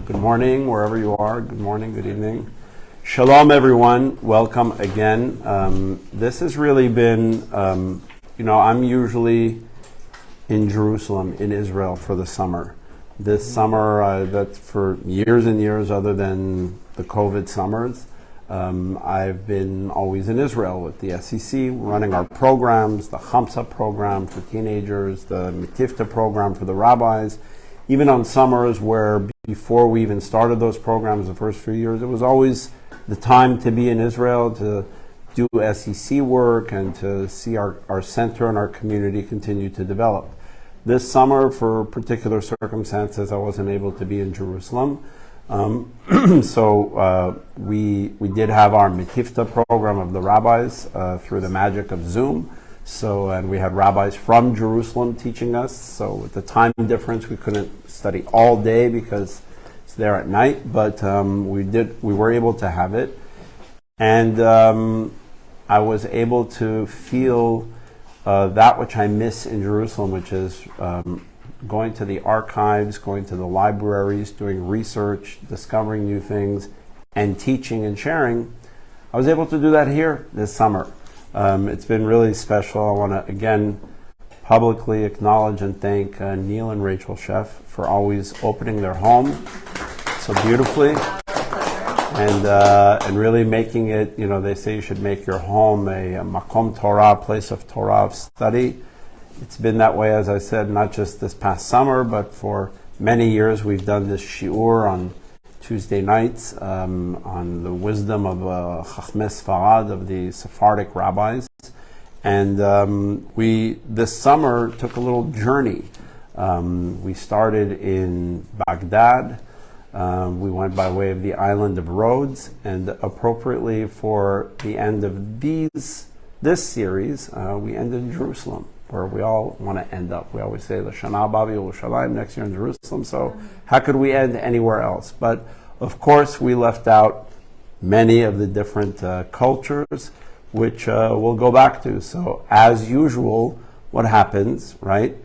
Good morning, wherever you are. Good morning, good evening. Shalom, everyone. Welcome again. This has really been, I'm usually in Jerusalem, in Israel, for the summer. This summer, that's for years and years, other than the COVID summers, I've been always in Israel with the SEC, running our programs, the Hamsa program for teenagers, the Metifta program for the rabbis. Even on summers where before we even started those programs the first few years, it was always the time to be in Israel, to do SEC work and to see our center and our community continue to develop. This summer, for particular circumstances, I wasn't able to be in Jerusalem. So we did have our Metifta program of the rabbis through the magic of Zoom. And we had rabbis from Jerusalem teaching us. So with the time difference, we couldn't study all day because it's there at night. But we were able to have it, and I was able to feel that which I miss in Jerusalem, which is going to the archives, going to the libraries, doing research, discovering new things, and teaching and sharing. I was able to do that here this summer. It's been really special. I want to again publicly acknowledge and thank Neil and Rachel Sheff for always opening their home so beautifully and really making it, they say you should make your home a makom Torah, place of Torah, of study. It's been that way, as I said, not just this past summer, but for many years. We've done this shiur on Tuesday nights on the wisdom of Hakham Sephardi, of the Sephardic rabbis. And we, this summer, took a little journey. We started in Baghdad. We went by way of the island of Rhodes, and appropriately for the end of this series, we ended in Jerusalem, where we all want to end up. We always say, L'shana haba b'Yerushalayim, next year in Jerusalem. So how could we end anywhere else? But of course, we left out many of the different cultures, which we'll go back to. So as usual, what happens, right?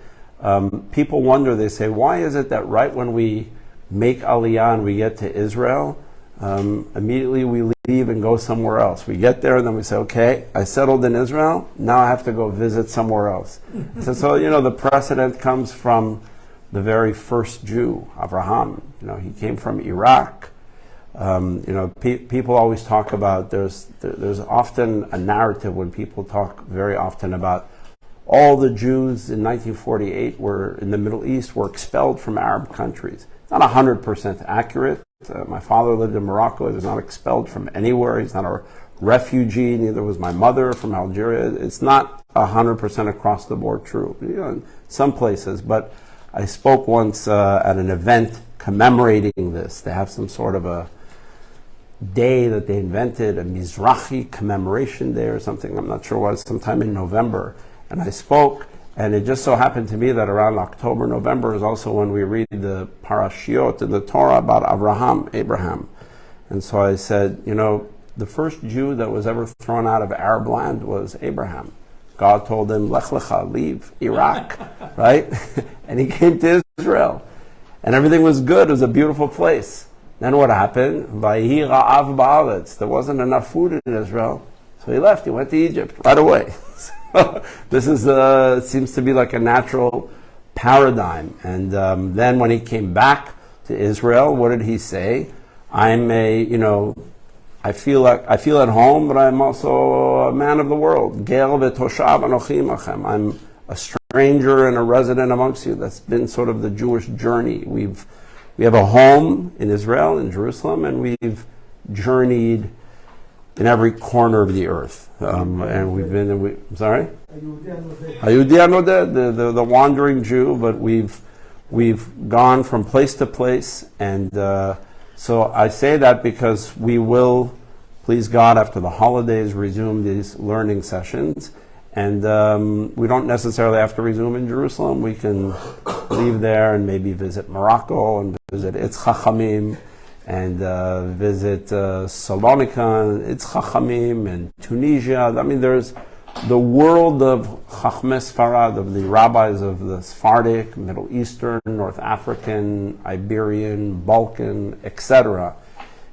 People wonder, they say, why is it that right when we make Aliyah and we get to Israel, immediately we leave and go somewhere else? We get there and then we say, okay, I settled in Israel, now I have to go visit somewhere else. So the precedent comes from the very first Jew, Abraham. He came from Iraq. People always talk about, there's often a narrative when people talk very often about all the Jews in 1948 were in the Middle East were expelled from Arab countries. Not 100% accurate. My father lived in Morocco. He was not expelled from anywhere. He's not a refugee. Neither was my mother from Algeria. It's not 100% across the board true. In some places, but I spoke once at an event commemorating this. They have some sort of a day that they invented, a Mizrahi commemoration day or something. I'm not sure what, sometime in November. And I spoke, and it just so happened to be that around October, November is also when we read the parashiot in the Torah about Abraham. And so I said, the first Jew that was ever thrown out of Arab land was Abraham. God told him, Lech Lecha, leave Iraq, right? And he came to Israel. And everything was good. It was a beautiful place. Then what happened? Vayihi ra'av ba'aretz. There wasn't enough food in Israel. So he left. He went to Egypt right away. So this seems to be like a natural paradigm. And then when he came back to Israel, what did he say? I feel at home, but I'm also a man of the world. Ger v'toshav anochi imachem. I'm a stranger and a resident amongst you. That's been sort of the Jewish journey. We have a home in Israel, in Jerusalem, and we've journeyed in every corner of the earth. And we've been, I'm sorry? Hayudi Anodeh, the wandering Jew, but we've gone from place to place. And so I say that because we will, please God, after the holidays, resume these learning sessions. And we don't necessarily have to resume in Jerusalem. We can leave there and maybe visit Morocco and visit its Chachamim and visit Salonika and its Chachamim and Tunisia. I mean, there's the world of Hakham Sfarad, of the rabbis of the Sephardic, Middle Eastern, North African, Iberian, Balkan, etc.,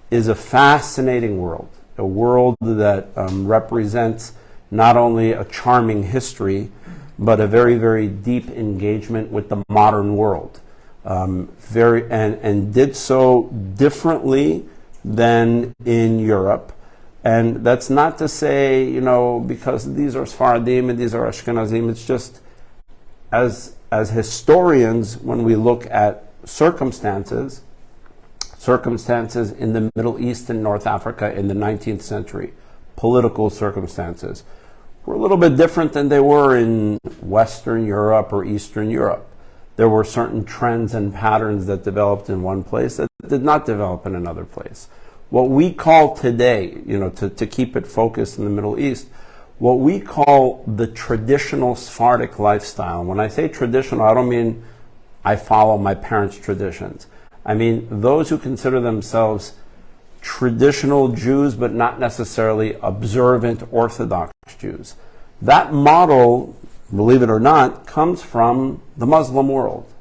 is a fascinating world. A world that represents not only a charming history, but a very, very deep engagement with the modern world. And did so differently than in Europe. And that's not to say, because these are Sephardim and these are Ashkenazim. It's just as historians, when we look at circumstances in the Middle East and North Africa in the 19th century, political circumstances, were a little bit different than they were in Western Europe or Eastern Europe. There were certain trends and patterns that developed in one place that did not develop in another place. What we call today, to keep it focused in the Middle East, what we call the traditional Sephardic lifestyle. When I say traditional, I don't mean I follow my parents' traditions. I mean those who consider themselves traditional Jews, but not necessarily observant Orthodox Jews. That model, believe it or not, comes from the Muslim world.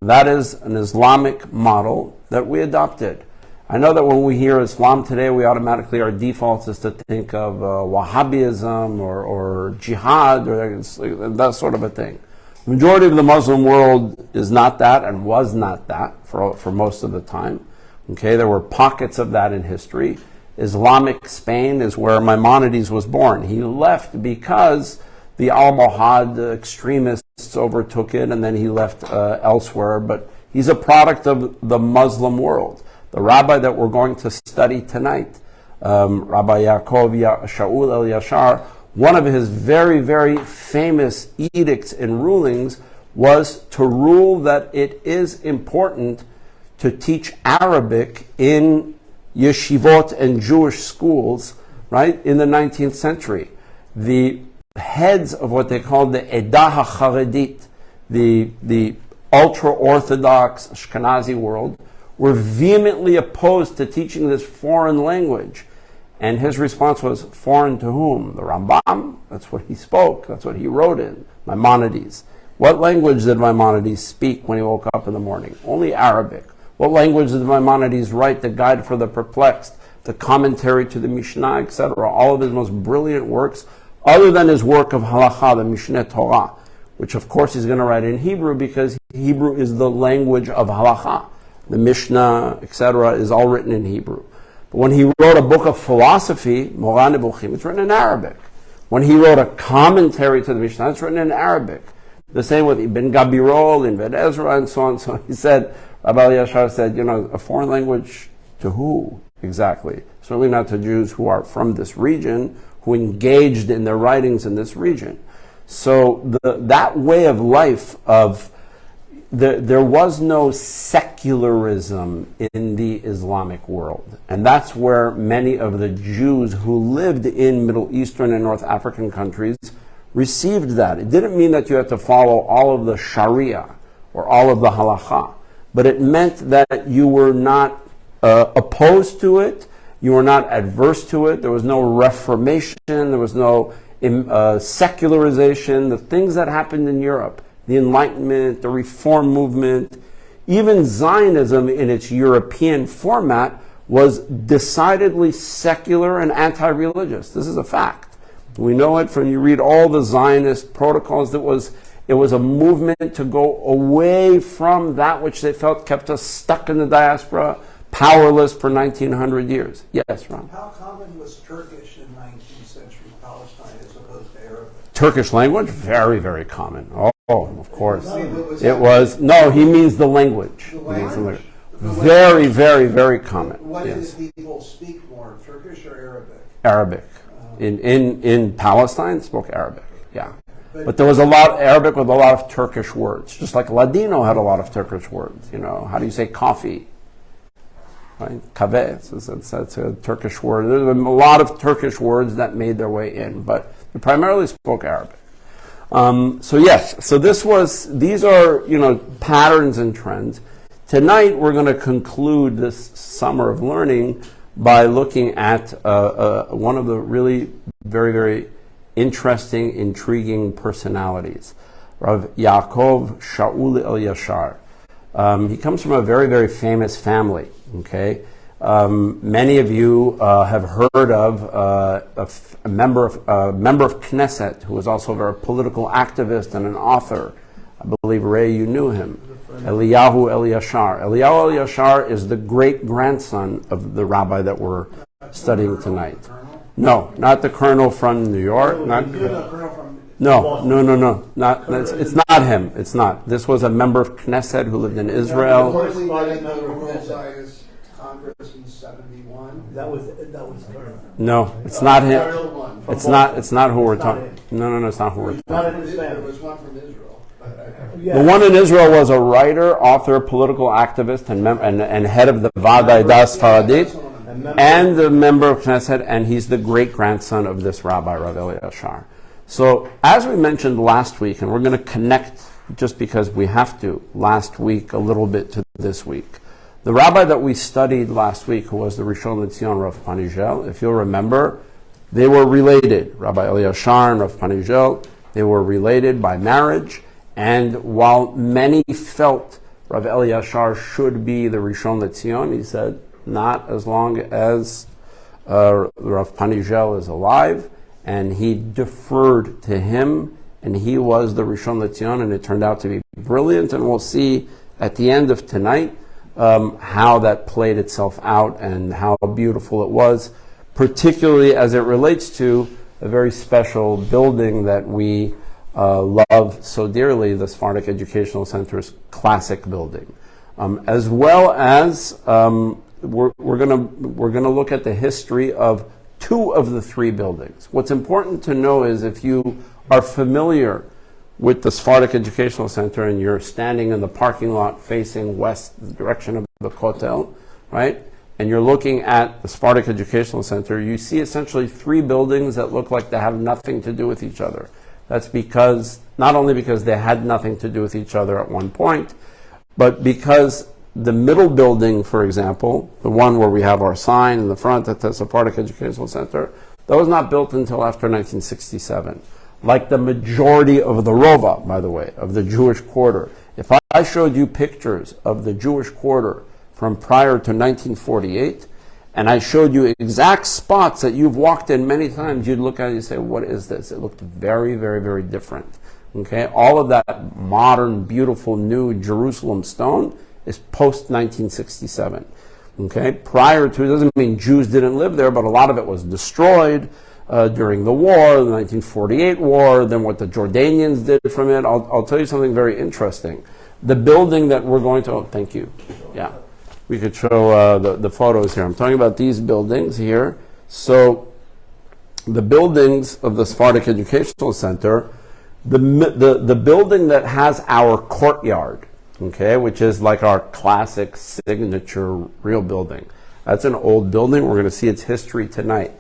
That is an Islamic model that we adopted. I know that when we hear Islam today, we automatically, our default is to think of Wahhabism or jihad or that sort of a thing. The majority of the Muslim world is not that and was not that for most of the time. Okay, there were pockets of that in history. Islamic Spain is where Maimonides was born. He left because the Almohad extremists overtook it, and then he left elsewhere. But he's a product of the Muslim world. The rabbi that we're going to study tonight, Rabbi Yaakov Shaul Elyashar, one of his very, very famous edicts and rulings was to rule that it is important to teach Arabic in yeshivot and Jewish schools, right, in the 19th century. The heads of what they called the Edah HaCharedit, the ultra-Orthodox Ashkenazi world, were vehemently opposed to teaching this foreign language. And his response was, foreign to whom? The Rambam? That's what he spoke. That's what he wrote in. Maimonides. What language did Maimonides speak when he woke up in the morning? Only Arabic. What language did Maimonides write? The Guide for the Perplexed, the commentary to the Mishnah, etc. All of his most brilliant works, other than his work of Halakha, the Mishneh Torah, which of course he's going to write in Hebrew because Hebrew is the language of Halakha. The Mishnah, etc., is all written in Hebrew. But when he wrote a book of philosophy, Moreh Nevuchim, it's written in Arabic. When he wrote a commentary to the Mishnah, it's written in Arabic. The same with Ibn Gabirol, Ibn Ezra, and so on. So he said, Rabbi Elyashar said, a foreign language to who exactly? Certainly not to Jews who are from this region, who engaged in their writings in this region. So that way of life there was no secularism in the Islamic world. And that's where many of the Jews who lived in Middle Eastern and North African countries received that. It didn't mean that you had to follow all of the Sharia or all of the Halakha, but it meant that you were not opposed to it, you were not adverse to it, there was no reformation, there was no secularization, the things that happened in Europe. The Enlightenment, the Reform movement, even Zionism in its European format was decidedly secular and anti-religious. This is a fact. We know it from you read all the Zionist protocols. It was a movement to go away from that which they felt kept us stuck in the diaspora, powerless for 1900 years. Yes, Ron? How common was Turkish in 19th century Palestine as opposed to Arabic? Turkish language? Very, very common. Oh, of course. It was, no, he means the language. The language? Very, very, very common. What did people speak more, Turkish or Arabic? Arabic. In Palestine, spoke Arabic, yeah. But there was a lot of Arabic with a lot of Turkish words. Just like Ladino had a lot of Turkish words. How do you say coffee? Right? Kave, that's a Turkish word. There were a lot of Turkish words that made their way in, but they primarily spoke Arabic. So these are, patterns and trends. Tonight we're going to conclude this summer of learning by looking at one of the really very, very interesting, intriguing personalities. Rabbi Yaakov Shaul Elyashar. He comes from a very, very famous family. Okay, many of you have heard of a member of Knesset who was also a very political activist and an author. I believe, Ray, you knew him. Eliyahu Elyashar. Eliyahu Elyashar is the great-grandson of the rabbi that we're studying tonight. No, not the colonel from New York. No. It's not him. It's not. This was a member of Knesset who lived in Israel. Congress in 71. That was Colonel. No, it's not him. It's not who we're talking. No, it's not who we're talking. Not in his There family. was one from Israel. The one in Israel was a writer, author, political activist, and head of the Vadai Das Faradit, and the member of Knesset, and he's the great-grandson of this rabbi, Rabbi Elyashar. So, as we mentioned last week, and we're going to connect, just because we have to, last week a little bit to this week. The rabbi that we studied last week, who was the Rishon LeZion, Rav Panijel, if you'll remember, they were related. Rabbi Elyashar and Rav Panijel, they were related by marriage. And while many felt Rabbi Elyashar should be the Rishon LeZion, he said, not as long as Rav Panijel is alive. And he deferred to him, and he was the Rishon LeZion, and it turned out to be brilliant. And we'll see at the end of tonight how that played itself out and how beautiful it was, particularly as it relates to a very special building that we love so dearly, the Sephardic Educational Center's classic building, as well as we're gonna look at the history of two of the three buildings. What's important to know is if you are familiar with the Sephardic Educational Center and you're standing in the parking lot facing west, the direction of the Kotel, right? And you're looking at the Sephardic Educational Center, you see essentially three buildings that look like they have nothing to do with each other. That's because, not only because they had nothing to do with each other at one point, but because the middle building, for example, the one where we have our sign in the front at the Sephardic Educational Center, that was not built until after 1967. Like the majority of the Rova, by the way, of the Jewish quarter. If I showed you pictures of the Jewish quarter from prior to 1948, and I showed you exact spots that you've walked in many times, you'd look at it and say, what is this? It looked very, very, very different. Okay, all of that modern, beautiful, new Jerusalem stone is post-1967. Okay, prior to, it doesn't mean Jews didn't live there, but a lot of it was destroyed during the war, the 1948 war, then what the Jordanians did from it. I'll tell you something very interesting. The building that we're going to, thank you, yeah. We could show the photos here. I'm talking about these buildings here. So the buildings of the Sephardic Educational Center, the building that has our courtyard, okay, which is like our classic signature real building. That's an old building. We're going to see its history tonight.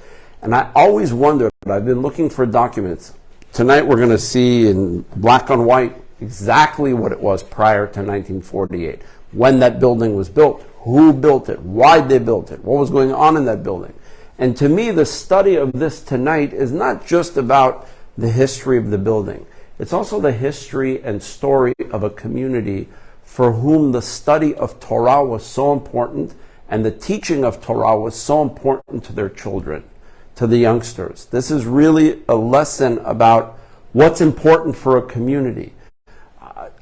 And I always wondered, I've been looking for documents. Tonight we're going to see in black and white exactly what it was prior to 1948. When that building was built, who built it, why they built it, what was going on in that building. And to me, the study of this tonight is not just about the history of the building. It's also the history and story of a community for whom the study of Torah was so important and the teaching of Torah was so important to their children, to the youngsters. This is really a lesson about what's important for a community.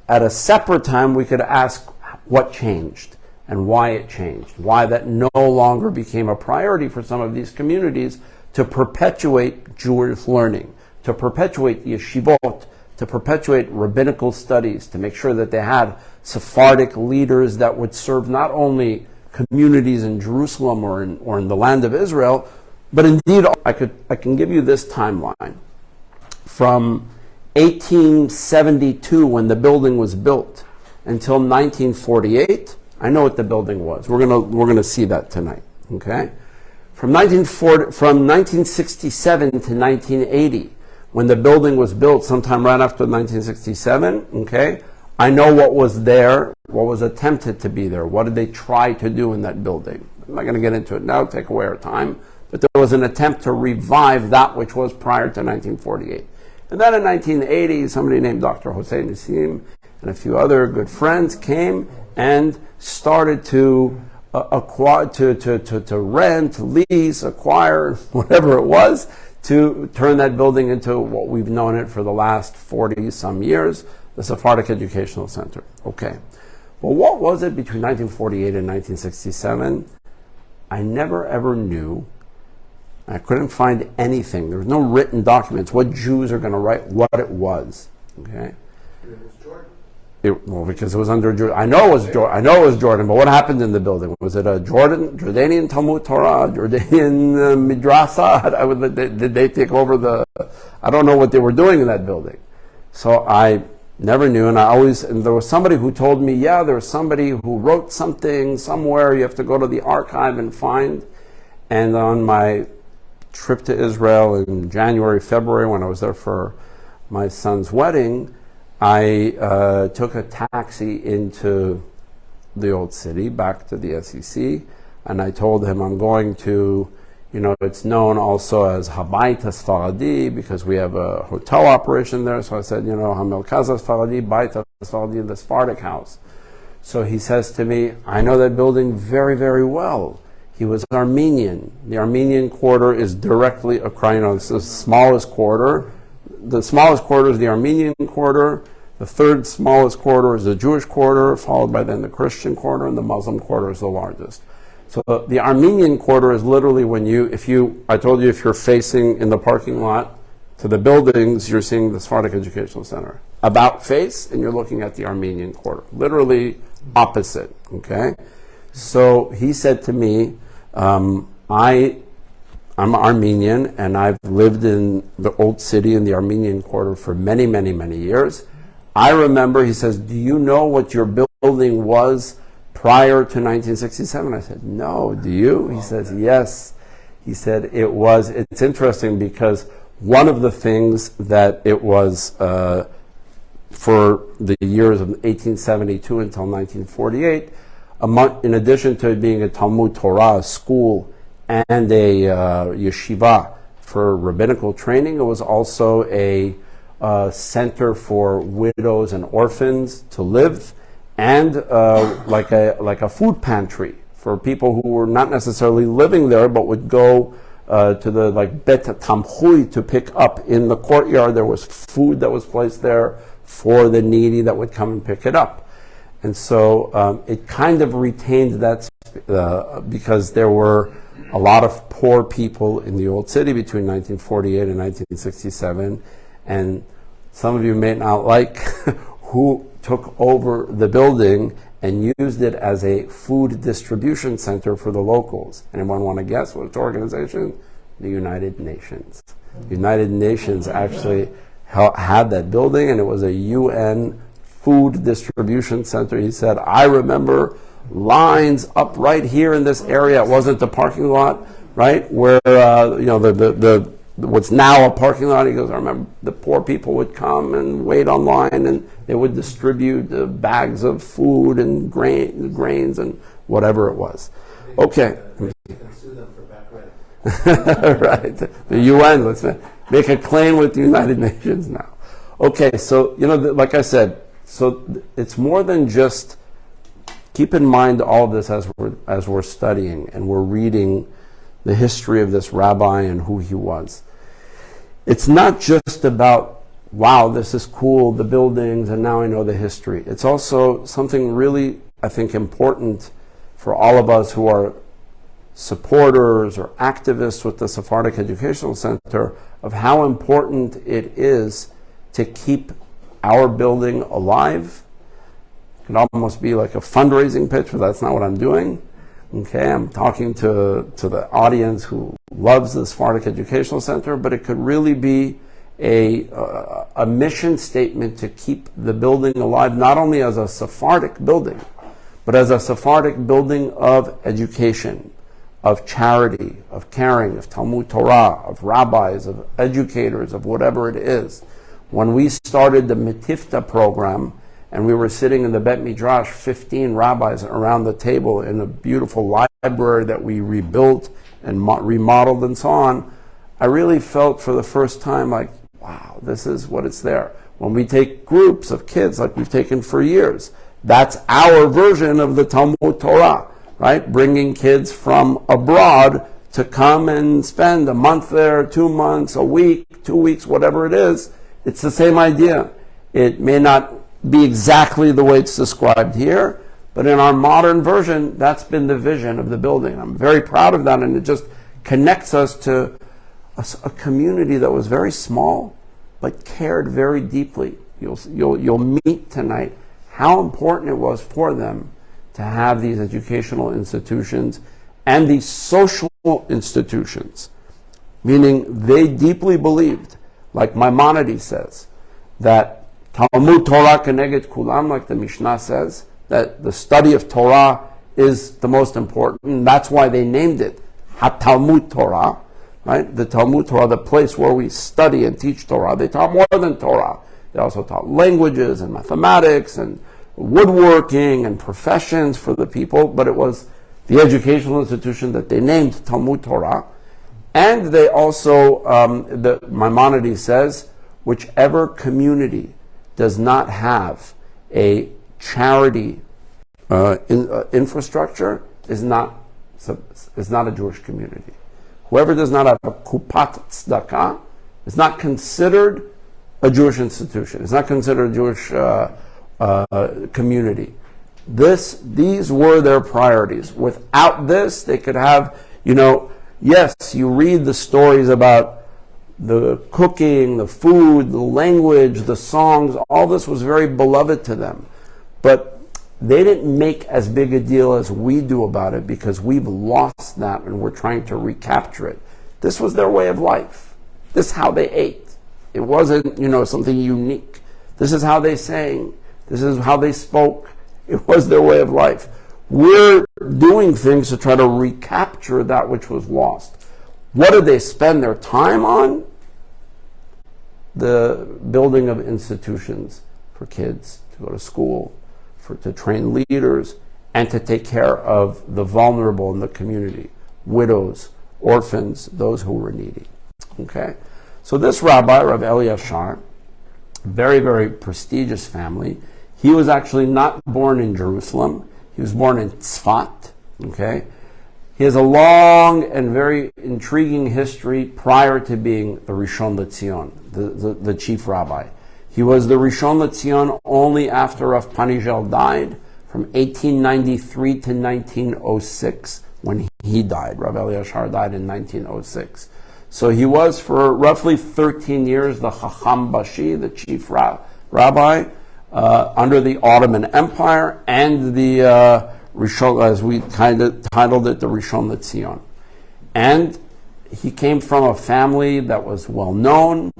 At a separate time, we could ask what changed and why it changed, why that no longer became a priority for some of these communities to perpetuate Jewish learning, to perpetuate yeshivot, to perpetuate rabbinical studies, to make sure that they had Sephardic leaders that would serve not only communities in Jerusalem or in the land of Israel, but indeed, I can give you this timeline. From 1872, when the building was built, until 1948, I know what the building was. We're gonna see that tonight. Okay, from 1967 to 1980, when the building was built, sometime right after 1967. Okay, I know what was there, what was attempted to be there. What did they try to do in that building? I'm not going to get into it now. Take away our time. but there was an attempt to revive that which was prior to 1948. And then in 1980, somebody named Dr. Hossein Nassim and a few other good friends came and started to acquire, to rent, lease, acquire, whatever it was, to turn that building into what we've known it for the last 40-some years, the Sephardic Educational Center. Okay. Well, what was it between 1948 and 1967? I never ever knew. I couldn't find anything. There was no written documents. What Jews are going to write what it was. Okay. It was Jordan. Well, because it was under Jordan. I know it was Jordan. But what happened in the building? Was it a Jordanian Talmud Torah, Jordanian Midrasa? Did they take over the? I don't know what they were doing in that building. So I never knew, and there was somebody who told me, yeah, there was somebody who wrote something somewhere. You have to go to the archive and find. And on my trip to Israel in January, February, when I was there for my son's wedding, I took a taxi into the old city, back to the SEC, and I told him I'm going to, it's known also as Habayit Sephardi because we have a hotel operation there. So I said, Hamelkaz Sephardi, Bayit Sephardi, the Sephardic house. So he says to me, I know that building very, very well. He was Armenian. The Armenian quarter is directly across, it's the smallest quarter. The smallest quarter is the Armenian quarter. The third smallest quarter is the Jewish quarter, followed by then the Christian quarter, and the Muslim quarter is the largest. So the Armenian quarter is literally when I told you if you're facing in the parking lot to the buildings, you're seeing the Sephardic Educational Center. About face, and you're looking at the Armenian quarter. Literally opposite, okay? So he said to me, I'm Armenian, and I've lived in the old city in the Armenian quarter for many, many, many years. I remember, he says, do you know what your building was prior to 1967? I said, no, do you? He says, yes. He said, it's interesting because one of the things that it was for the years of 1872 until 1948, in addition to it being a Talmud Torah, a school, and a yeshiva for rabbinical training, it was also a center for widows and orphans to live, and like a food pantry for people who were not necessarily living there but would go to the Bet Tamchui to pick up in the courtyard. There was food that was placed there for the needy that would come and pick it up. And so it kind of retained that because there were a lot of poor people in the old city between 1948 and 1967, and some of you may not like who took over the building and used it as a food distribution center for the locals. Anyone want to guess which organization? The United Nations. The United Nations actually had that building, and it was a UN food distribution center. He said, I remember lines up right here in this area. It wasn't the parking lot, right? Where, what's now a parking lot. He goes, I remember the poor people would come and wait online, and they would distribute bags of food and grains and whatever it was. Okay. You can sue them for back rent. Right. The UN, let's make a claim with the United Nations now. Okay, so, like I said, so it's more than just, keep in mind all of this as we're studying and we're reading the history of this rabbi and who he was. It's not just about, wow, this is cool, the buildings, and now I know the history. It's also something really, I think, important for all of us who are supporters or activists with the Sephardic Educational Center of how important it is to keep our building alive. It could almost be like a fundraising pitch, but that's not what I'm doing. Okay, I'm talking to the audience who loves the Sephardic Educational Center, but it could really be a mission statement to keep the building alive, not only as a Sephardic building, but as a Sephardic building of education, of charity, of caring, of Talmud Torah, of rabbis, of educators, of whatever it is. When we started the Metifta program and we were sitting in the Bet Midrash, 15 rabbis around the table in a beautiful library that we rebuilt and remodeled and so on, I really felt for the first time like, wow, this is what it's there. When we take groups of kids like we've taken for years, that's our version of the Talmud Torah, right? Bringing kids from abroad to come and spend a month there, 2 months, a week, 2 weeks, whatever it is. It's the same idea. It may not be exactly the way it's described here, but in our modern version, that's been the vision of the building. I'm very proud of that, and it just connects us to a community that was very small, but cared very deeply. You'll meet tonight how important it was for them to have these educational institutions and these social institutions, meaning they deeply believed, like Maimonides says, that Talmud Torah keneged kulam, like the Mishnah says, that the study of Torah is the most important, and that's why they named it HaTalmud Torah, right? The Talmud Torah, the place where we study and teach Torah. They taught more than Torah. They also taught languages and mathematics and woodworking and professions for the people, but it was the educational institution that they named Talmud Torah. And they also, Maimonides says, whichever community does not have a charity infrastructure is not a Jewish community. Whoever does not have a kupat tzedakah is not considered a Jewish institution. It's not considered a Jewish community. These were their priorities. Without this, they could have, yes, you read the stories about the cooking, the food, the language, the songs, all this was very beloved to them. But they didn't make as big a deal as we do about it because we've lost that and we're trying to recapture it. This was their way of life. This is how they ate. It wasn't, something unique. This is how they sang. This is how they spoke. It was their way of life. We're doing things to try to recapture that which was lost. What did they spend their time on? The building of institutions for kids to go to school, to train leaders, and to take care of the vulnerable in the community, widows, orphans, those who were needy. Okay? So this Rabbi Elyashar, very, very prestigious family. He was actually not born in Jerusalem. He was born in Tzfat. Okay? He has a long and very intriguing history prior to being the Rishon LeZion, the chief rabbi. He was the Rishon LeZion only after Rav Panijel died from 1893 to 1906 when he died. Rabbi Elyashar died in 1906. So he was for roughly 13 years the Hakham Bashi, the chief rabbi, under the Ottoman Empire, and the Rishon, as we kind of titled it, the Rishon LeZion. And he came from a family that was well known,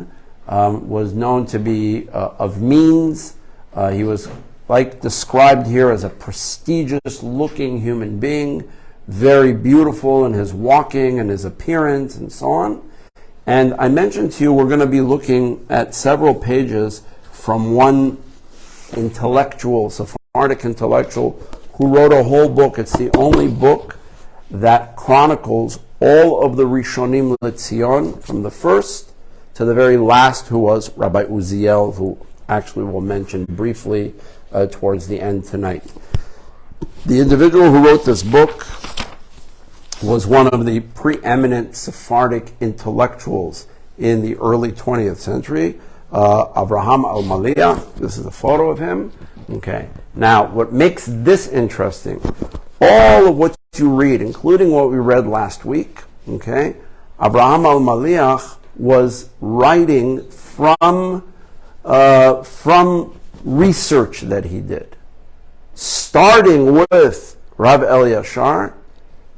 was known to be of means. He was described here as a prestigious looking human being, very beautiful in his walking and his appearance and so on. And I mentioned to you we're going to be looking at several pages from one intellectual, Sephardic intellectual, who wrote a whole book. It's the only book that chronicles all of the Rishonim LeZion, from the first to the very last, who was Rabbi Uziel, who actually we'll mention briefly towards the end tonight. The individual who wrote this book was one of the preeminent Sephardic intellectuals in the early 20th century, Avraham al-Maliyah. This is a photo of him. Okay. Now, what makes this interesting, all of what you read, including what we read last week, okay, Avraham al-Maliyah was writing from research that he did. Starting with Rabbi Elyashar,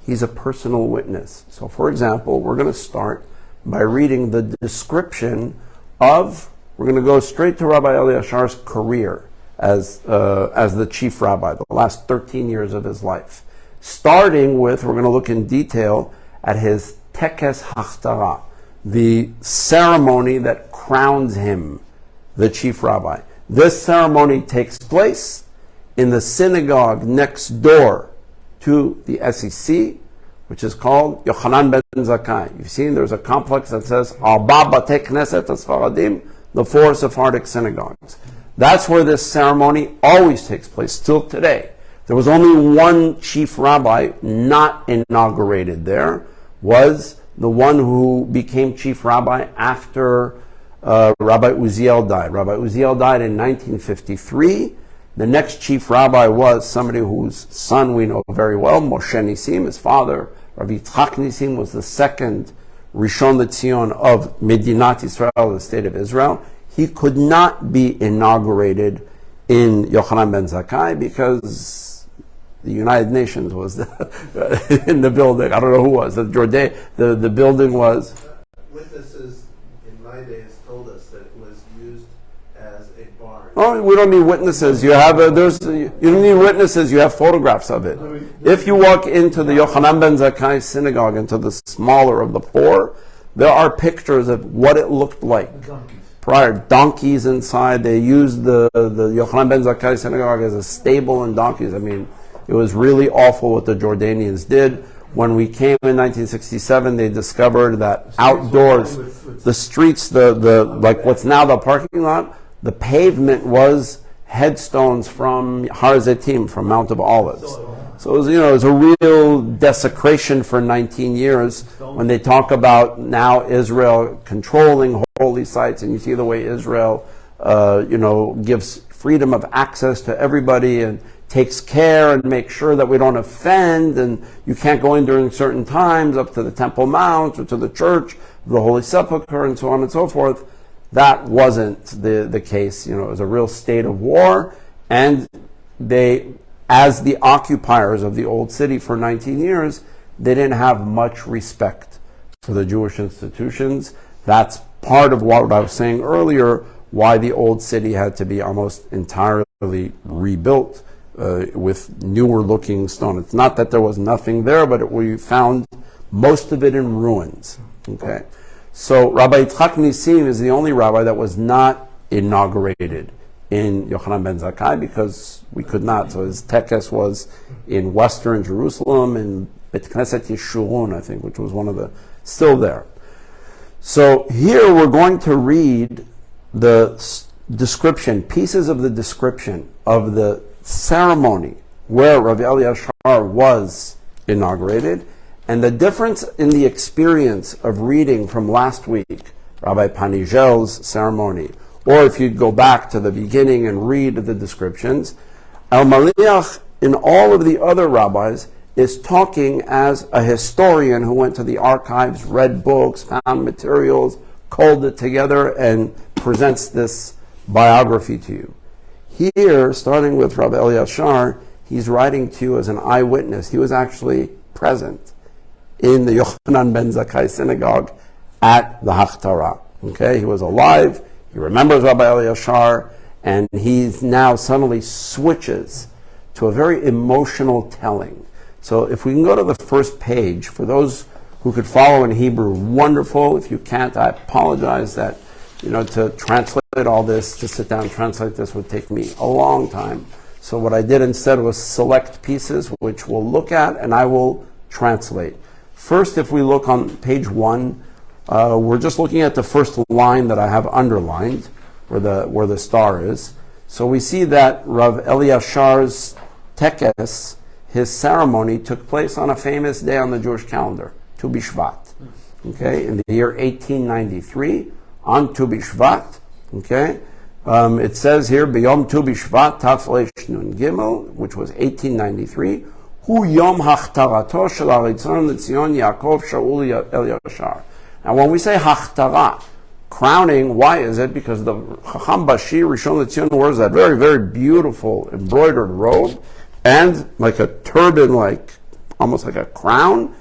he's a personal witness. So, for example, we're going to start by reading the description of, we're going to go straight to Rabbi Elyashar's career as the chief rabbi, the last 13 years of his life. Starting with, we're going to look in detail at his Tekes Hachtara, the ceremony that crowns him the chief rabbi. This ceremony takes place in the synagogue next door to the SEC, which is called Yochanan ben Zakkai. You've seen there's a complex that says Arba Batei Knesset Sephardim, the 4 Sephardic synagogues. That's where this ceremony always takes place, still today. There was only one chief rabbi not inaugurated there, was the one who became chief rabbi after Rabbi Uziel died. Rabbi Uziel died in 1953. The next chief rabbi was somebody whose son we know very well, Moshe Nisim, his father. Rabbi Yitzchak Nisim was the second Rishon LeZion of Medinat Israel, the state of Israel. He could not be inaugurated in Yochanan ben Zakkai because the United Nations was in the building. I don't know who was. The building was... Witnesses in my days told us that it was used as a barn. Oh, we don't need witnesses. You don't need witnesses. You have photographs of it. If you walk into the Yochanan ben Zakkai synagogue, into the smaller of the 4, there are pictures of what it looked like. Prior, donkeys inside. They used the Yochanan ben Zakkai synagogue as a stable and donkeys. I mean, it was really awful what the Jordanians did. When we came in 1967, they discovered that outdoors, the streets, like what's now the parking lot, the pavement was headstones from Har Zetim, from Mount of Olives. So it was a real desecration for 19 years. When they talk about now Israel controlling holy sites, and you see the way Israel, gives freedom of access to everybody and takes care and makes sure that we don't offend, and you can't go in during certain times up to the Temple Mount or to the church, the Holy Sepulchre, and so on and so forth. That wasn't the case. It was a real state of war, and they, as the occupiers of the old city for 19 years, they didn't have much respect for the Jewish institutions. That's part of what I was saying earlier, why the old city had to be almost entirely rebuilt with newer looking stone. It's not that there was nothing there, but we found most of it in ruins. Okay, so Rabbi Yitzchak Nisim is the only rabbi that was not inaugurated in Yochanan ben Zakkai because we could not. So his tekes was in western Jerusalem, in Bet Knesset Yeshurun, I think, which was one of the, still there. So here we're going to read the description, pieces of the description of the ceremony where Rabbi Elyashar was inaugurated, and the difference in the experience of reading from last week, Rabbi Panigel's ceremony, or if you'd go back to the beginning and read the descriptions, Al-Maliach, in all of the other rabbis, is talking as a historian who went to the archives, read books, found materials, culled it together, and presents this biography to you. Here, starting with Rabbi Elyashar, he's writing to you as an eyewitness. He was actually present in the Yochanan ben Zakkai synagogue at the Haftarah. Okay, he was alive. He remembers Rabbi Elyashar, and he's now suddenly switches to a very emotional telling. So if we can go to the first page, for those who could follow in Hebrew, wonderful. If you can't, I apologize that, to translate all this, to sit down and translate this would take me a long time. So what I did instead was select pieces, which we'll look at, and I will translate. First, if we look on page 1, we're just looking at the first line that I have underlined, where the star is. So we see that Rav Elyashar's tekes, his ceremony, took place on a famous day on the Jewish calendar, Tu B'Shvat. Okay, in the year 1893, on Tu B'Shvat. Okay, it says here, B'Yom Tu B'Shvat Tafresh Nun Gimel, which was 1893. Hu Yom Hachtarato Shel Haritzon L'Tzion Yaakov Shaul Elyashar. Now, when we say Hachtara, crowning, why is it? Because the Hakham Bashir Rishon LeZion wears that very, very beautiful embroidered robe and like a turban, almost like a crown.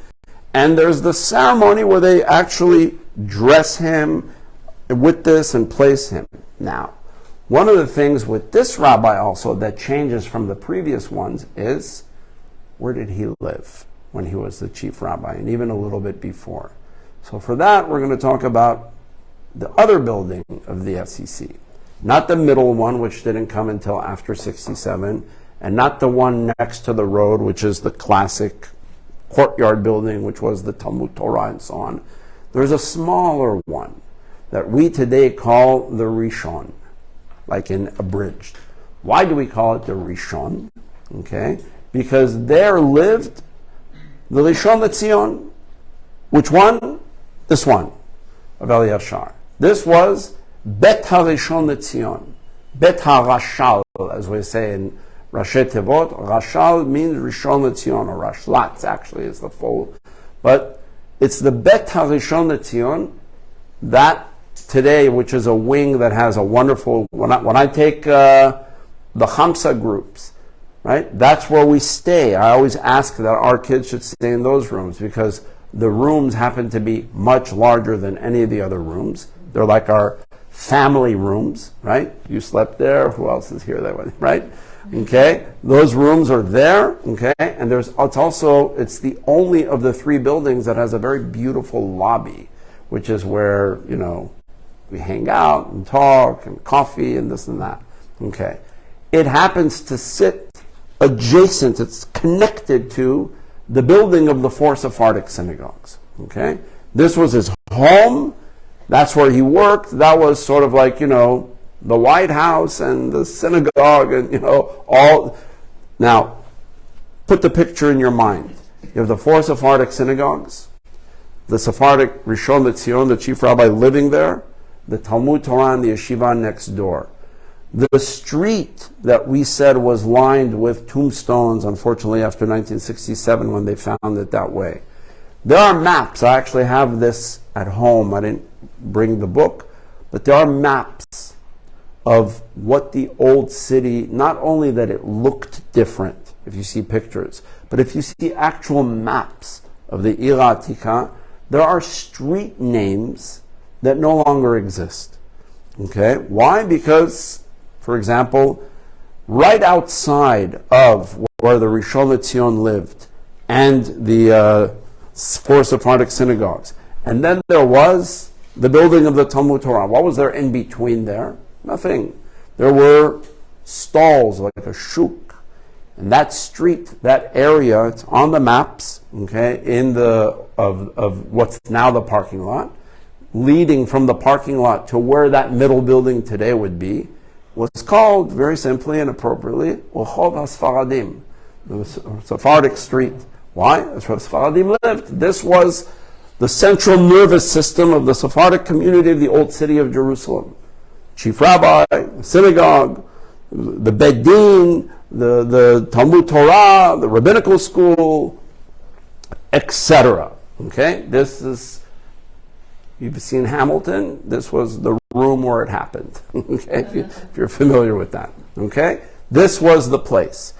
And there's the ceremony where they actually dress him with this and place him. Now, one of the things with this rabbi also that changes from the previous ones is, where did he live when he was the chief rabbi, and even a little bit before? So for that, we're going to talk about the other building of the SEC. not the middle one, which didn't come until after 67, and not the one next to the road, which is the classic courtyard building, which was the Talmud Torah and so on. There's a smaller one that we today call the Rishon, like in abridged. Why do we call it the Rishon? Okay, because there lived the Rishon LeZion. Which one? This one, Rabbi Elyashar. This was Bet HaRishon LeZion, Bet HaRashal, as we say in Rashi Tevot. Rashal means Rishon LeZion, or Rashlatz actually is the full. But it's the Bet HaRishon LeZion, that today, which is a wing that has a wonderful, when I take the Hamsa groups, right, that's where we stay. I always ask that our kids should stay in those rooms because the rooms happen to be much larger than any of the other rooms. They're like our family rooms, right? You slept there. Who else is here that way, right? Okay, those rooms are there. Okay, and it's the only of the three buildings that has a very beautiful lobby, which is where we hang out and talk and coffee and this and that. Okay, it happens to sit adjacent. It's connected to the building of the four Sephardic synagogues. Okay, this was his home. That's where he worked. That was sort of like, the White House and the synagogue and, all. Now, put the picture in your mind. You have the four Sephardic synagogues, the Sephardic Rishon LeZion, the chief rabbi living there, the Talmud Torah and the yeshiva next door. The street that we said was lined with tombstones, unfortunately, after 1967 when they found it that way. There are maps. I actually have this at home. I didn't bring the book, but there are maps of what the old city, not only that it looked different, if you see pictures, but if you see actual maps of the Ir Atika, there are street names that no longer exist. Okay? Why? Because, for example, right outside of where the Rishon LeZion lived and the four Sephardic synagogues, and then there was the building of the Talmud Torah. What was there in between there? Nothing. There were stalls like a shuk. And that street, that area, it's on the maps, okay, of what's now the parking lot, leading from the parking lot to where that middle building today would be, was called, very simply and appropriately, Rehov HaSfaradim, the Sephardic street. Why? That's where the Sephardim lived. This was the central nervous system of the Sephardic community of the old city of Jerusalem. Chief Rabbi, the synagogue, the Beit Din, the Talmud Torah, the rabbinical school, etc. Okay? This is, you've seen Hamilton, this was the room where it happened. Okay? If you're familiar with that. Okay? This was the place.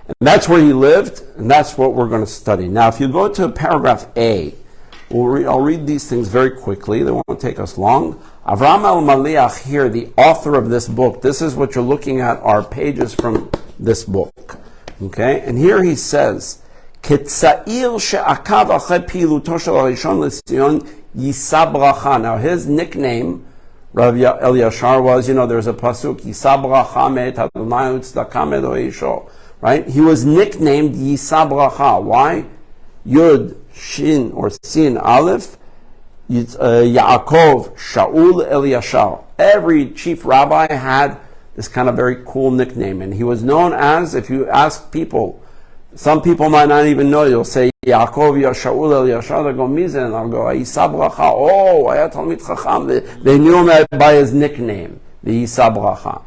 And that's where he lived, and that's what we're going to study. Now, if you go to paragraph A, I'll read these things very quickly. They won't take us long. Avraham al-Maliach here, the author of this book, this is what you're looking at, are pages from this book. Okay? And here he says, Ketzair she'akav achei piluto shel HaRishon LeZion Yisa Berakhah. Now his nickname, Rabbi Elyashar, was, there's a pasuk, Yisa Berakhah me'et Adonai u'tzedakah me'elokei isho. Right? He was nicknamed Yisa Berakhah. Why? Yud, Shin, or Sin, Aleph, Yaakov Shaul Elyashar. Every chief rabbi had this kind of very cool nickname, and he was known as, if you ask people, some people might not even know, you'll say Yaakov Shaul Elyashar, they'll go Mizen, and I'll go Yisa Berakhah. Oh, Ayat Talmid Chacham. They knew him by his nickname, the Yisa Berakhah.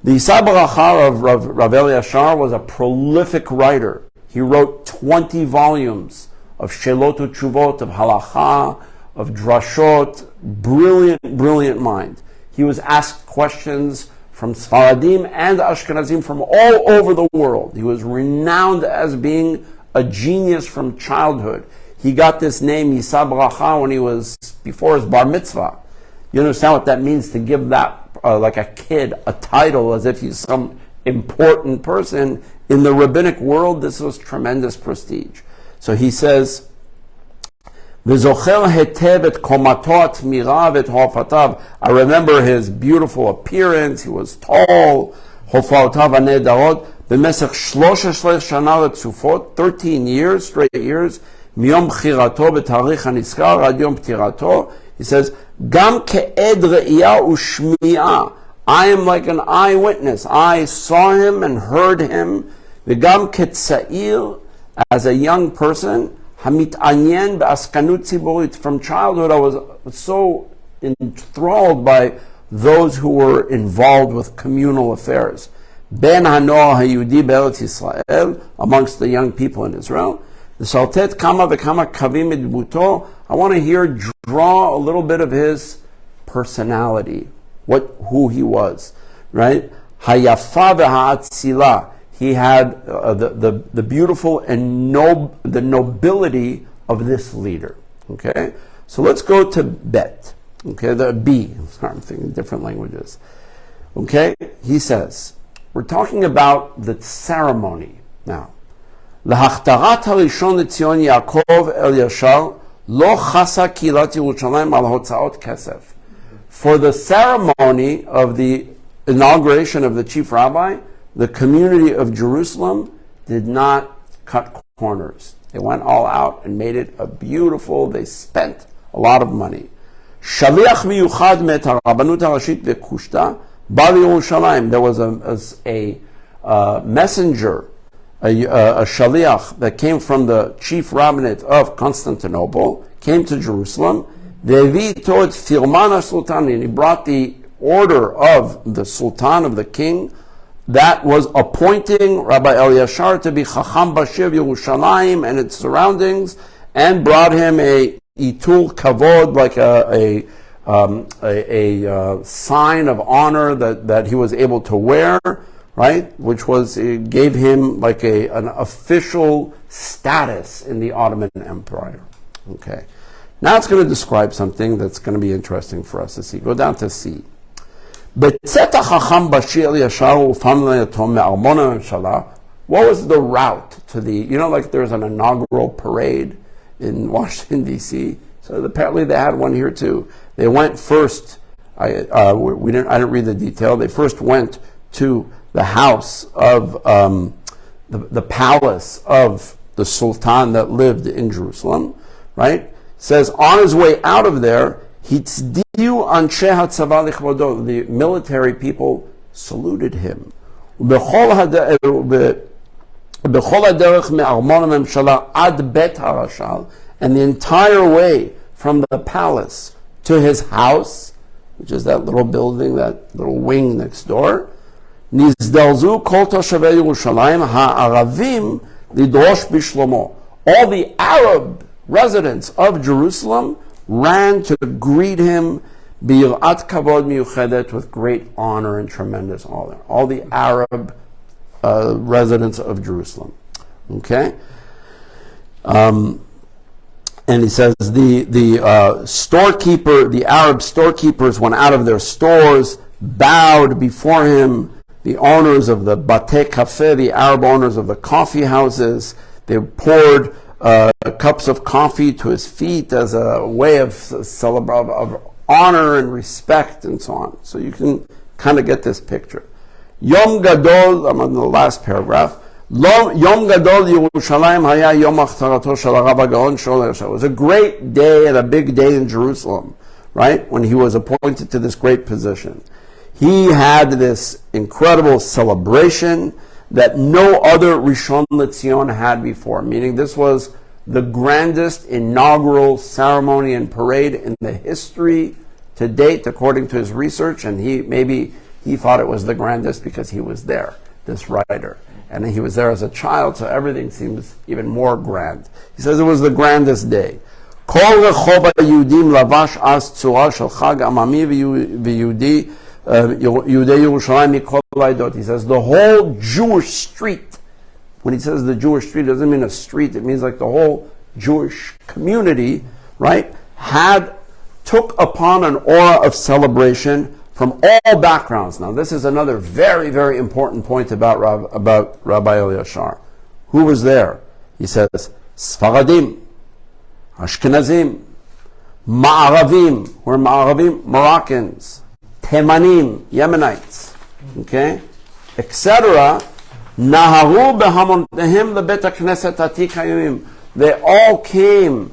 The Yisa Berakhah of Rabbi Elyashar was a prolific writer. He wrote 20 volumes of Shelot Utshuvot, of Halacha, of Drashot. Brilliant mind. He was asked questions from Sfaradim and Ashkenazim from all over the world. He was renowned as being a genius from childhood. He got this name Yisa Berakhah when he was before his bar mitzvah. You understand what that means, to give that, like a kid, a title as if he's some important person. In the rabbinic world, this was tremendous prestige. So he says, V'zocher hetev et komato atmira v'et hofatav. I remember his beautiful appearance. He was tall. Hofaotav hanedarot. B'mesech 13 shana letzufot, 13 years, straight years. Miyom bchirato b'tarich hanitzkar ad yom ptirato. He says, Gam ke'ed re'iyah u'shmi'ah. I am like an eyewitness. I saw him and heard him. V'gam ke'tza'ir, as a young person, hamit'anyen be'askanut tziborit. From childhood, I was so enthralled by those who were involved with communal affairs. Ben hanoah hayudi be'eretz Yisrael, amongst the young people in Israel. The Saltet kama v'kama kavim edbuto. I want to draw a little bit of his personality, who he was, right? Hayafa v'ha'atzila. He had the beautiful and the nobility of this leader. Okay, so let's go to Bet. Okay, the B. Sorry, I'm thinking different languages. Okay, he says we're talking about the ceremony now. L'hachtarat harishon leTzion Yaakov Elyashar lo chasa kilat Yerushalayim al hotzaot kesef. For the ceremony of the inauguration of the Chief Rabbi, the community of Jerusalem did not cut corners. They went all out and made it a beautiful. They spent a lot of money. Shaliach miyuchad met harabanut harashit v'kushta ba Yerushalayim. There was a messenger, a shaliach that came from the chief rabbinate of Constantinople, came to Jerusalem. Ve'vi told firman sultan, and he brought the order of the sultan, of the king, that was appointing Rabbi Elyashar to be Hakham Bashiv Yerushalayim and its surroundings, and brought him a itul kavod, like a sign of honor that he was able to wear, right? Which was, it gave him like an official status in the Ottoman Empire. Okay. Now it's going to describe something that's going to be interesting for us to see. Go down to C. What was the route to the, like there's an inaugural parade in Washington, D.C., so apparently they had one here too. They went first, I didn't read the detail, they first went to the house of, the palace of the Sultan that lived in Jerusalem, right? It says, on his way out of there, the military people saluted him. And the entire way from the palace to his house, which is that little building, that little wing next door, all the Arab residents of Jerusalem ran to greet him bi'yirat kavod miyuchedet, with great honor and tremendous honor. All the Arab residents of Jerusalem. Okay? And he says the storekeeper, the Arab storekeepers went out of their stores, bowed before him. The owners of the Batei Cafe, the Arab owners of the coffee houses, they poured cups of coffee to his feet as a way of honor and respect and so on. So you can kind of get this picture. Yom Gadol, I'm on the last paragraph. Yom Gadol Yerushalayim haya Yom Achtarato shel Rabbi Gaon Shaul Elyashar. It was a great day and a big day in Jerusalem, right? When he was appointed to this great position. He had this incredible celebration that no other Rishon LeZion had before, meaning this was the grandest inaugural ceremony and parade in the history to date, according to his research, and he thought it was the grandest because he was there, this writer. And he was there as a child, so everything seems even more grand. He says it was the grandest day. Kol rechov haYehudim lavash az tzura shel chag amami v'Yehudi Yehudei Yerushalayim mikol ha'edot. He says the whole Jewish street. When he says the Jewish street, it doesn't mean a street. It means like the whole Jewish community, right, took upon an aura of celebration from all backgrounds. Now, this is another very, very important point about Rabbi Elyashar. Who was there? He says, Sfaradim, Ashkenazim. Ma'aravim, who are Ma'aravim? Moroccans. Temanim, Yemenites. Okay? Etc. Naharu behamontehim lebet hakneset atik hayomim. They all came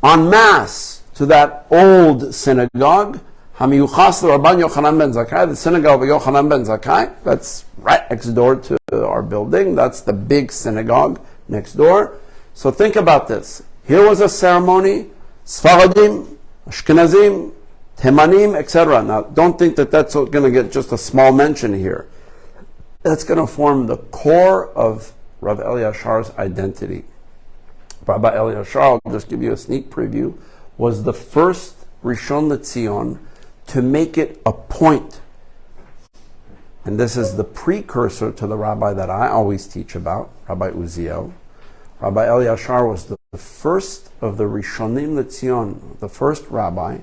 en masse to that old synagogue. Hamiyuchas Rabban Yochanan ben Zakkai, the synagogue of Yochanan ben Zakkai. That's right next door to our building. That's the big synagogue next door. So think about this. Here was a ceremony. Sephardim, Ashkenazim, Temanim, etc. Now, don't think that that's going to get just a small mention here. That's going to form the core of Rabbi Elyashar's identity. Rabbi Elyashar, I'll just give you a sneak preview, was the first Rishon LeZion to make it a point. And this is the precursor to the rabbi that I always teach about, Rabbi Uziel. Rabbi Elyashar was the first of the Rishonim LeZion, the first rabbi,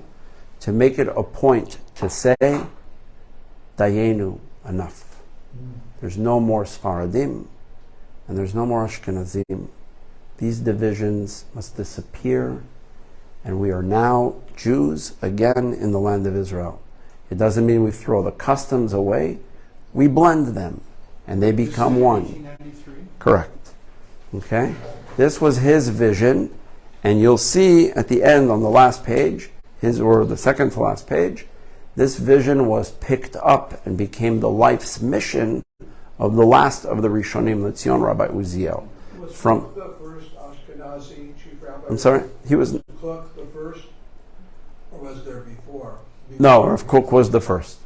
to make it a point to say, Dayenu, enough. There's no more Sephardim, and there's no more Ashkenazim. These divisions must disappear, and we are now Jews again in the land of Israel. It doesn't mean we throw the customs away. We blend them, and they become one. 1893? Correct. Okay? This was his vision, and you'll see at the end on the last page, or the second to last page, this vision was picked up and became the life's mission of the last of the Rishonim LeZion, Rabbi Uziel. Was From Cook the first Ashkenazi chief rabbi? I'm sorry, he was Cook the first, or was there before? no. Rav Kook was the first.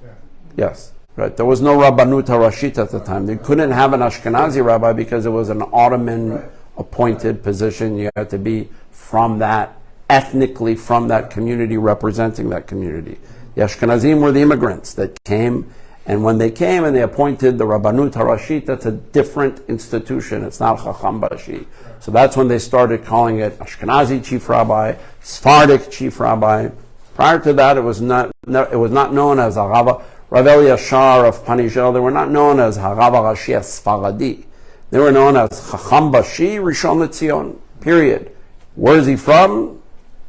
Yes, right. There was no Rabbanut HaRashit at the time. They couldn't have an Ashkenazi rabbi because it was an Ottoman appointed position. You had to be from that, ethnically from that community, representing that community. The Ashkenazim were the immigrants that came, and when they came and they appointed the Rabbanut HaRashit, that's a different institution. It's not Hakham Bashi. So that's when they started calling it Ashkenazi chief rabbi, Sephardic chief rabbi. Prior to that, it was not known as Rabbi Elyashar of Panijel. They were not known as Rabbi Rashi Sephardi. They were known as Hakham Bashi Rishon LeZion. Period. Where is he from?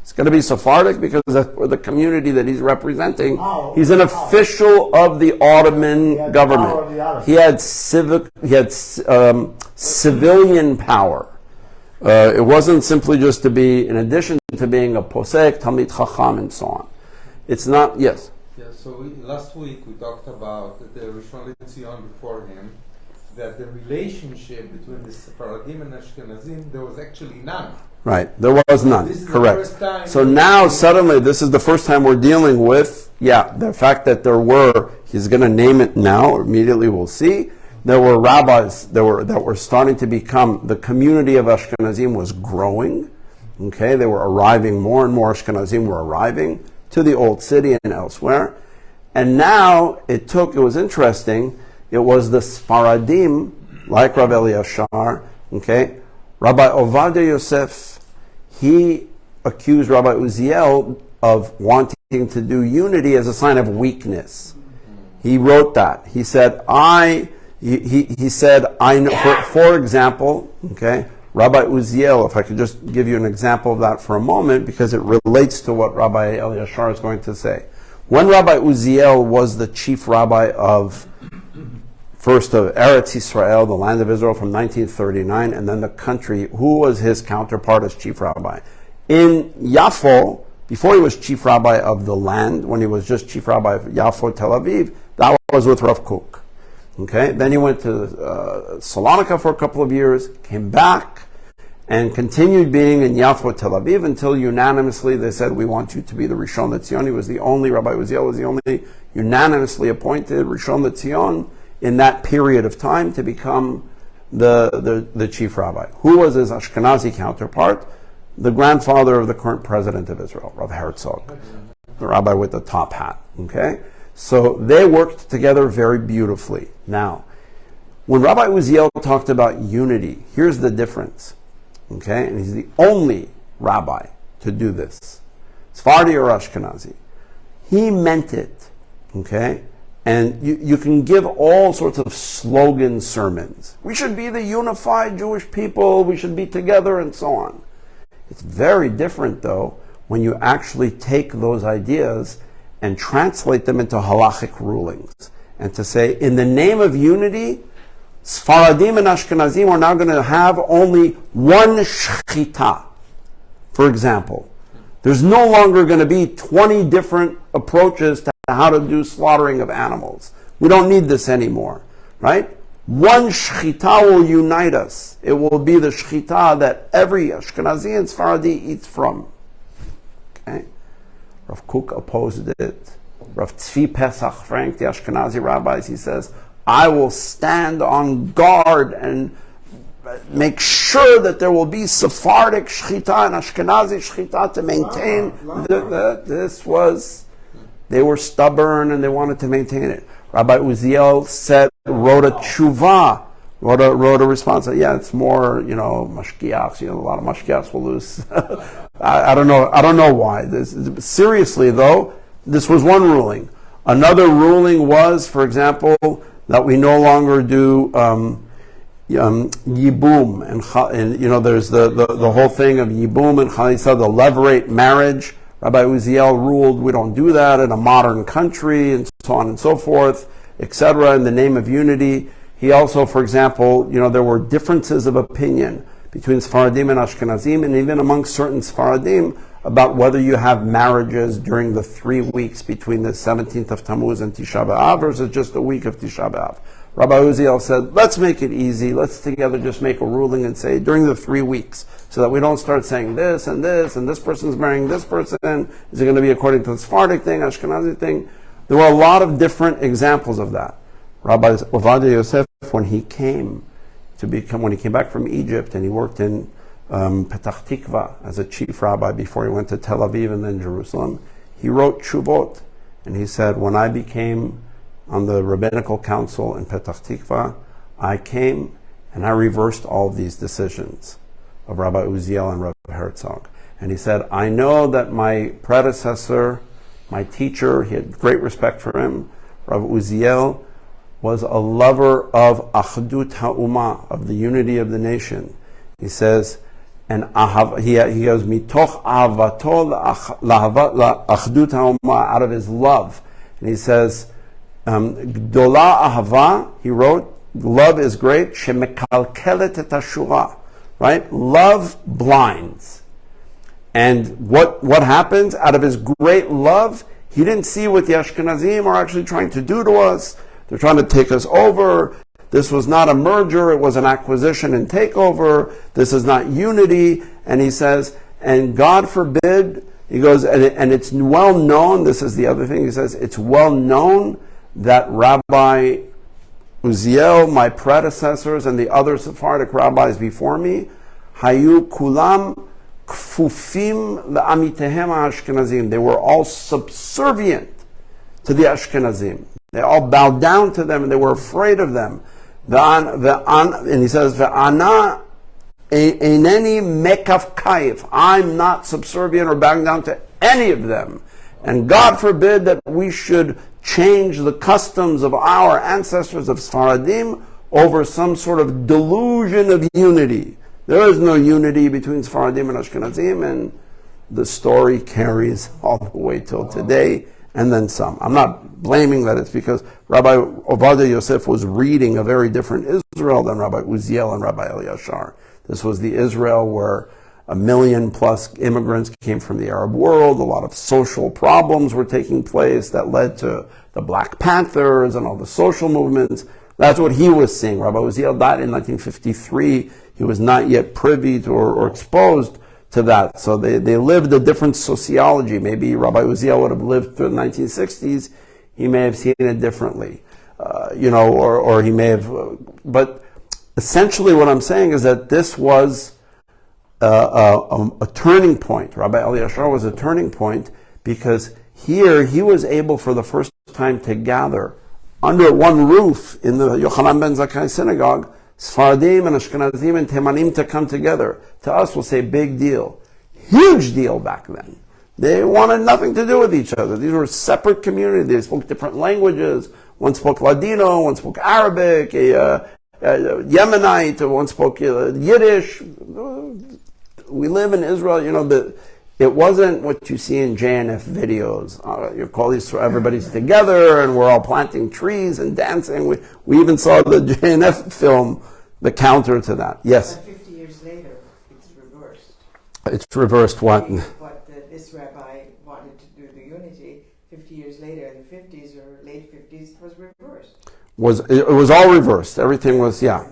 It's going to be Sephardic because that's the community that he's representing. He's an official of the Ottoman government. He had civilian power. It wasn't simply just to be, in addition to being a posek, Talmid Chacham, and so on. It's not, yes. Yeah, so last week we talked about the Rishon LeZion before him, that the relationship between the Sephardim and Ashkenazim, there was actually none. Right, there was none, This is the correct. first time So now suddenly this is the first time we're dealing with, the fact that there were, he's going to name it now, immediately we'll see, there were rabbis that were starting to become, the community of Ashkenazim was growing, okay, they were arriving, more and more Ashkenazim were arriving to the old city and elsewhere, and now it was interesting, it was the Sfaradim, like Rabbi Elyashar, okay, Rabbi Ovadia Yosef, he accused Rabbi Uziel of wanting to do unity as a sign of weakness. He wrote that. He said, he said, I know, for example, okay, Rabbi Uziel, if I could just give you an example of that for a moment, because it relates to what Rabbi Elyashar is going to say. When Rabbi Uziel was the chief rabbi of first of Eretz Yisrael, the land of Israel, from 1939, and then the country, who was his counterpart as chief rabbi? In Yafo, before he was chief rabbi of the land, when he was just chief rabbi of Yafo, Tel Aviv, that was with Rav Kook. Okay, then he went to Salonika for a couple of years, came back, and continued being in Yafo, Tel Aviv, until unanimously they said, we want you to be the Rishon LeZion. He was the only, Rabbi Uziel was the only unanimously appointed Rishon LeZion in that period of time to become the chief rabbi. Who was his Ashkenazi counterpart? The grandfather of the current president of Israel, Rav Herzog, the rabbi with the top hat. Okay, so they worked together very beautifully. Now, when Rabbi Uziel talked about unity, here's the difference. Okay, and he's the only rabbi to do this, Sephardi or Ashkenazi. He meant it. Okay. And you can give all sorts of slogan sermons. We should be the unified Jewish people, we should be together, and so on. It's very different, though, when you actually take those ideas and translate them into halachic rulings. And to say, in the name of unity, Sephardim and Ashkenazim are now going to have only one shechita. For example, there's no longer going to be 20 different approaches to how to do slaughtering of animals. We don't need this anymore, right? One shechita will unite us. It will be the shechita that every Ashkenazi and Sephardi eats from. Okay? Rav Kook opposed it. Rav Tzvi Pesach Frank, the Ashkenazi rabbis, he says, I will stand on guard and make sure that there will be Sephardic shechita and Ashkenazi shechita to maintain this was, they were stubborn and they wanted to maintain it. Rabbi Uziel wrote a tshuva, wrote a response. Yeah, it's more, mashgiachs. A lot of mashgiachs will lose. I don't know why. Seriously though, this was one ruling. Another ruling was, for example, that we no longer do yibum and there's the whole thing of yibum and chalisa, the levirate marriage. Rabbi Uziel ruled we don't do that in a modern country, and so on and so forth, etc. in the name of unity. He also, for example, there were differences of opinion between Sephardim and Ashkenazim, and even among certain Sephardim, about whether you have marriages during the 3 weeks between the 17th of Tammuz and Tisha B'Av versus just a week of Tisha B'Av. Rabbi Uziel said, let's make it easy. Let's together just make a ruling and say during the 3 weeks, so that we don't start saying this and this person's marrying this person. Is it going to be according to the Sephardic thing, Ashkenazi thing? There were a lot of different examples of that. Rabbi Ovadia Yosef, when he came back from Egypt, and he worked in Petach Tikva as a chief rabbi before he went to Tel Aviv and then Jerusalem, he wrote tshuvot, and he said, when I became on the Rabbinical Council in Petach Tikva, I came and I reversed all of these decisions of Rabbi Uziel and Rabbi Herzog. And he said, I know that my predecessor, my teacher, he had great respect for him, Rabbi Uziel, was a lover of achdut ha'umah, of the unity of the nation. He says, and he goes, mitoch ahavato la'achdut ha'umah, out of his love. And he says, gdola ahava, he wrote, love is great, shemekalkelet et hashura, right? Love blinds. And what happens? Out of his great love, he didn't see what the Ashkenazim are actually trying to do to us. They're trying to take us over. This was not a merger, it was an acquisition and takeover. This is not unity. And he says, and God forbid, he goes, and it's well known, this is the other thing, he says, it's well known that Rabbi Uziel, my predecessors, and the other Sephardic rabbis before me, hayu kulam kfufim la'amitehem ha'ashkenazim. They were all subservient to the Ashkenazim. They all bowed down to them and they were afraid of them. And he says, Ve'ana eineni mekav kaif. I'm not subservient or bowing down to any of them. And God forbid that we should change the customs of our ancestors of Sephardim over some sort of delusion of unity. There is no unity between Sephardim and Ashkenazim, and the story carries all the way till today, and then some. I'm not blaming that it's because Rabbi Ovadia Yosef was reading a very different Israel than Rabbi Uziel and Rabbi Elyashar. This was the Israel where 1 million plus immigrants came from the Arab world. A lot of social problems were taking place that led to the Black Panthers and all the social movements. That's what he was seeing. Rabbi Uziel died in 1953. He was not yet privy to or exposed to that. So they lived a different sociology. Maybe Rabbi Uziel would have lived through the 1960s. He may have seen it differently, or he may have. But essentially what I'm saying is that this was a turning point. Rabbi Elyashar was a turning point because here he was able for the first time to gather under one roof in the Yochanan ben Zakkai synagogue, Sephardim and Ashkenazim and Temanim to come together. To us, we'll say big deal. Huge deal back then. They wanted nothing to do with each other. These were separate communities. They spoke different languages. One spoke Ladino, one spoke Arabic, Yemenite, one spoke Yiddish. we live in Israel, it wasn't what you see in JNF videos. You call these, everybody's together and we're all planting trees and dancing. We even saw the JNF film, the counter to that. Yes? But 50 years later, it's reversed. It's reversed what? What this rabbi wanted to do the unity, 50 years later, in the 50s or late 50s, it was reversed. It was all reversed. Everything was, yeah.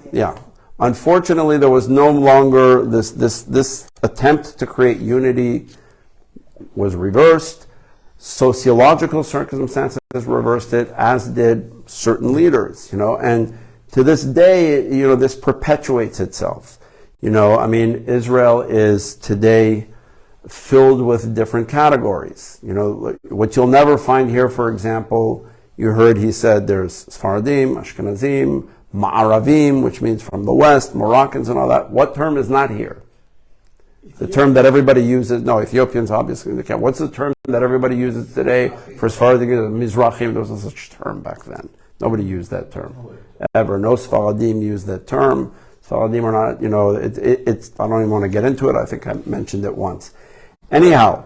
Unfortunately, there was no longer this attempt to create unity was reversed. Sociological circumstances reversed it, as did certain leaders, and to this day, this perpetuates itself. Israel is today filled with different categories. What you'll never find here, for example, you heard he said there's Sephardim, Ashkenazim, Ma'aravim, which means from the West, Moroccans and all that. What term is not here? The term that everybody uses, no, Ethiopians obviously they can't. What's the term that everybody uses today for Sephardim? Mizrahim, there was no such term back then. Nobody used that term. Ever. No Sephardim used that term. Sephardim are not, it's, I don't even want to get into it. I think I mentioned it once. Anyhow,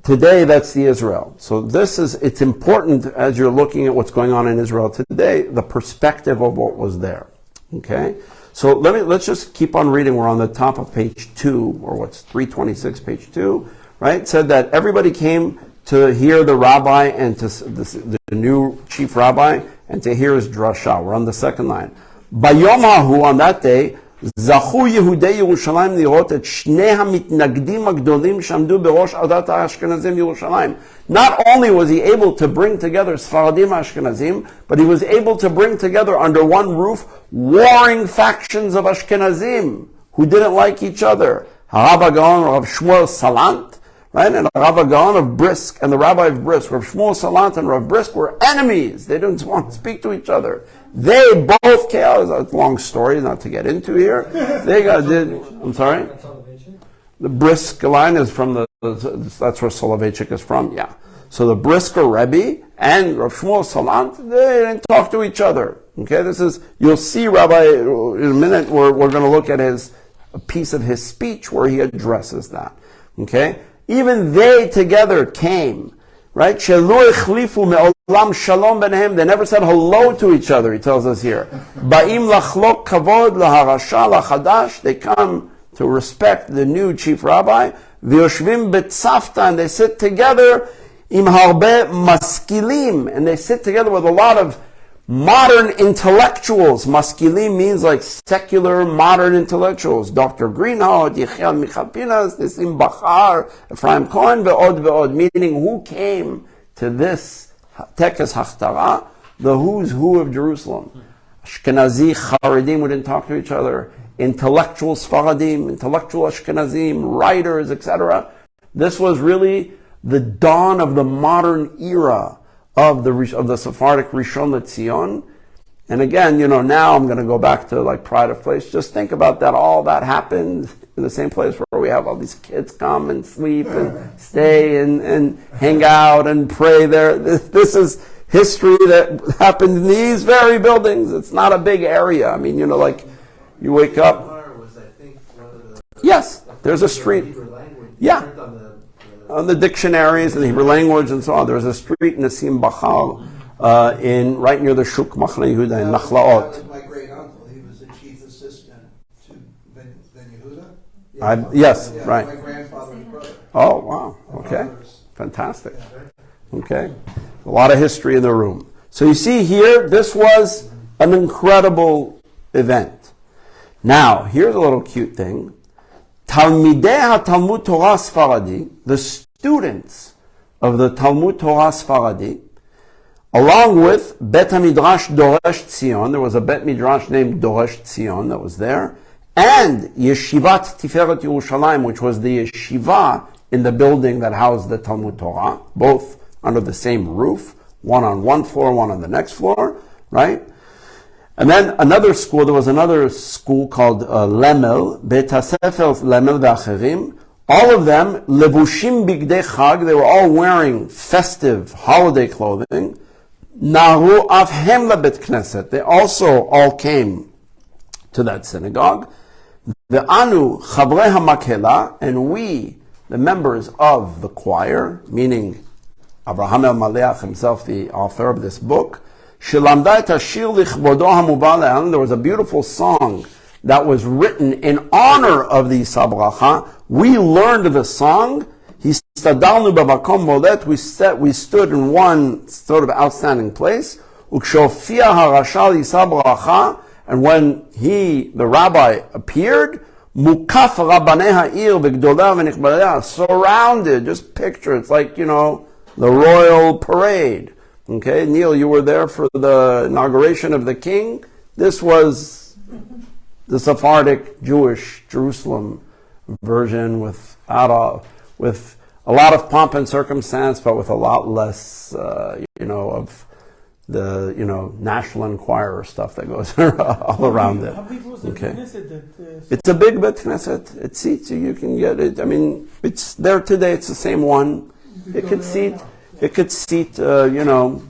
today that's the Israel. So it's important as you're looking at what's going on in Israel today, the perspective of what was there. Okay? So let's just keep on reading. We're on the top of page 2, or what's 326, page 2, right? It said that everybody came to hear the rabbi and to the new chief rabbi and to hear his drasha. We're on the second line. Bayom hahu, on that day, זכו יהודי ירושלים לראות את שני המתנגדים הגדולים שעמדו בראש עדת האשכנזים ירושלים. Not only was he able to bring together Sephardim Ashkenazim, but he was able to bring together under one roof warring factions of Ashkenazim who didn't like each other. Rav Gaon, Rav Shmuel Salant, right? And Rav Gaon of Brisk and the Rabbi of Brisk, Rav Shmuel Salant and Rav Brisk were enemies. They didn't want to speak to each other. They both came out. It's a long story, not to get into here. I'm sorry? The Brisk line is from that's where Soloveitchik is from, yeah. So the Brisker Rebbe and Rav Shmuel Salant, they didn't talk to each other. Okay, you'll see Rabbi, in a minute, we're going to look at a piece of his speech where he addresses that. Okay? Even they together came. Right? They never said hello to each other, he tells us here. They come to respect the new chief rabbi. And they sit together and they sit together with a lot of modern intellectuals. Maskilim means like secular modern intellectuals. Dr. Greenhalgh, Yechiel Michapinas, Nisim Bachar, Ephraim Cohen, ve'od, meaning who came to this Tekes Hachtara, the who's who of Jerusalem. Ashkenazi, Haredim, who didn't talk to each other. Intellectual Sfaradim, intellectual Ashkenazim, writers, etc. This was really the dawn of the modern era of the Sephardic Rishon LeZion. And again, now I'm going to go back to like pride of place. Just think about that. All that happened in the same place where we have all these kids come and sleep and stay and hang out and pray there. This is history that happened in these very buildings. It's not a big area. I mean, like you wake up. Yes, there's a street. Yeah. On the dictionaries and the Hebrew language and so on. There's a street in Nisim Bachar right near the Shuk Machne Yehuda in Nachlaot. That was my great uncle. He was the chief assistant to Ben Yehuda. Yes, yeah, right. My grandfather's brother. Oh, wow. Okay. Fantastic. Okay. A lot of history in the room. So you see here, this was an incredible event. Now, here's a little cute thing. Talmidei HaTalmud Torah Sfaradi, the students of the Talmud Torah Sfaradi, along with Bet HaMidrash Doresh Tzion, there was a Bet Midrash named Doresh Tzion that was there, and Yeshivat Tiferet Yerushalayim, which was the yeshiva in the building that housed the Talmud Torah, both under the same roof, one on one floor, one on the next floor, right? And then there was another school called Lemel, Bet HaSefer Lemel V'Acherim. All of them, Levushim Bigdei Chag, they were all wearing festive holiday clothing. Naru Avhem LaBet Knesset, they also all came to that synagogue. Ve'anu chavrei hamakela, and we, the members of the choir, meaning Abraham el-Maleach himself, the author of this book, shilamda et hashir lichvodo hamubah le'an, there was a beautiful song that was written in honor of the Yisa Berakhah. We learned the song. Histadalnu b'makom molet. We stood in one sort of outstanding place. Ukshofia harashal Yisa Berakhah, and when the rabbi appeared, mukaf rabbanei ha'ir v'gdoleh v'nichbadeh, surrounded. Just picture, it's like, the royal parade. Okay, Neil, you were there for the inauguration of the king. This was the Sephardic Jewish Jerusalem version with a lot of pomp and circumstance, but with a lot less, of the, National Enquirer stuff that goes all around it. How big was the Knesset that? It's a big Bet Knesset. It seats you. You can get it. I mean, it's there today. It's the same one. It could seat, a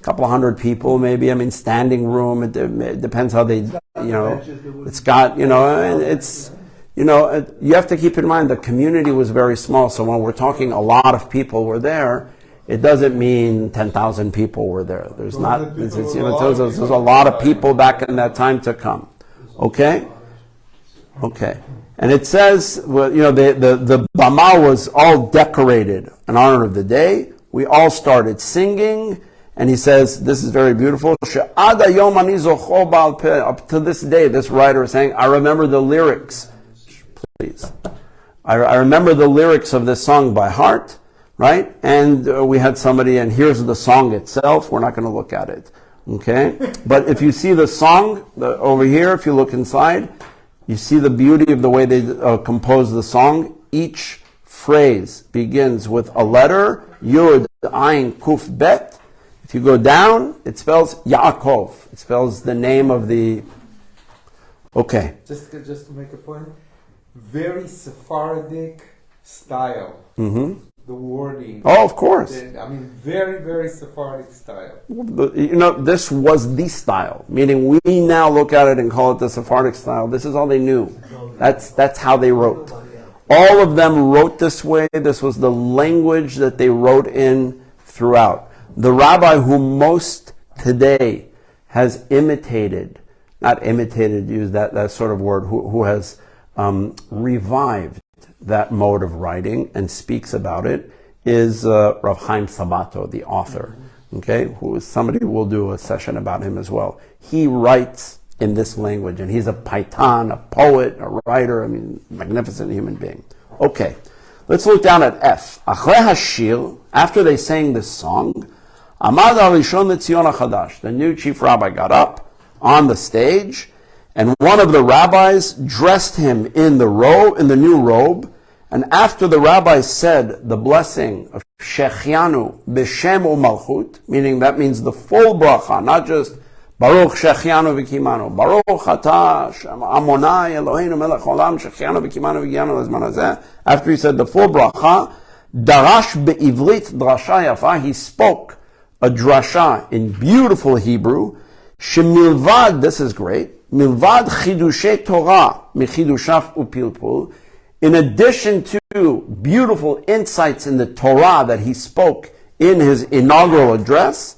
couple hundred people, maybe. I mean, standing room. It depends how they, it's got, and it's, you have to keep in mind the community was very small. So when we're talking a lot of people were there, it doesn't mean 10,000 people were there. There's not, there's a lot of people back in that time to come. Okay? Okay. And it says, the Bama was all decorated in honor of the day. We all started singing. And he says, this is very beautiful. Up to this day, this writer is saying, I remember the lyrics. Please. I remember the lyrics of this song by heart, right? And we had somebody, and here's the song itself. We're not going to look at it. Okay? But if you see the song over here, if you look inside, you see the beauty of the way they compose the song. Each phrase begins with a letter, Yud, Ayin, Kuf, Bet. If you go down, it spells Yaakov. It spells the name of the... Okay. Just to make a point, very Sephardic style. Mm-hmm. The wording. Oh, of course. Very, very Sephardic style. This was the style. Meaning we now look at it and call it the Sephardic style. This is all they knew. That's how they wrote. All of them wrote this way. This was the language that they wrote in throughout. The rabbi who most today has imitated, not imitated, use that sort of word, who has revived that mode of writing and speaks about it is Rav Chaim Sabato, the author. Okay, somebody will do a session about him as well. He writes in this language, and he's a paitan, a poet, a writer. Magnificent human being. Okay, let's look down at F. Achrei hashir, after they sang this song, Amad Harishon L'Tzion HaChadash, the new chief rabbi got up on the stage, and one of the rabbis dressed him in the new robe. And after the rabbi said the blessing of Shechianu B'Shem U'Malchut, meaning that means the full bracha, not just Baruch Shechianu V'Kimanu, Baruch Atah Amonai Eloheinu Melech Olam Shechianu V'Kimanu V'Gianu Lezman Hazeh. After he said the full bracha, Darash Be'ivrit Drasha Yafa, he spoke a drasha in beautiful Hebrew. Shemilvad, this is great, Milvad Chidushe Torah Mechidushav Upilpul. In addition to beautiful insights in the Torah that he spoke in his inaugural address,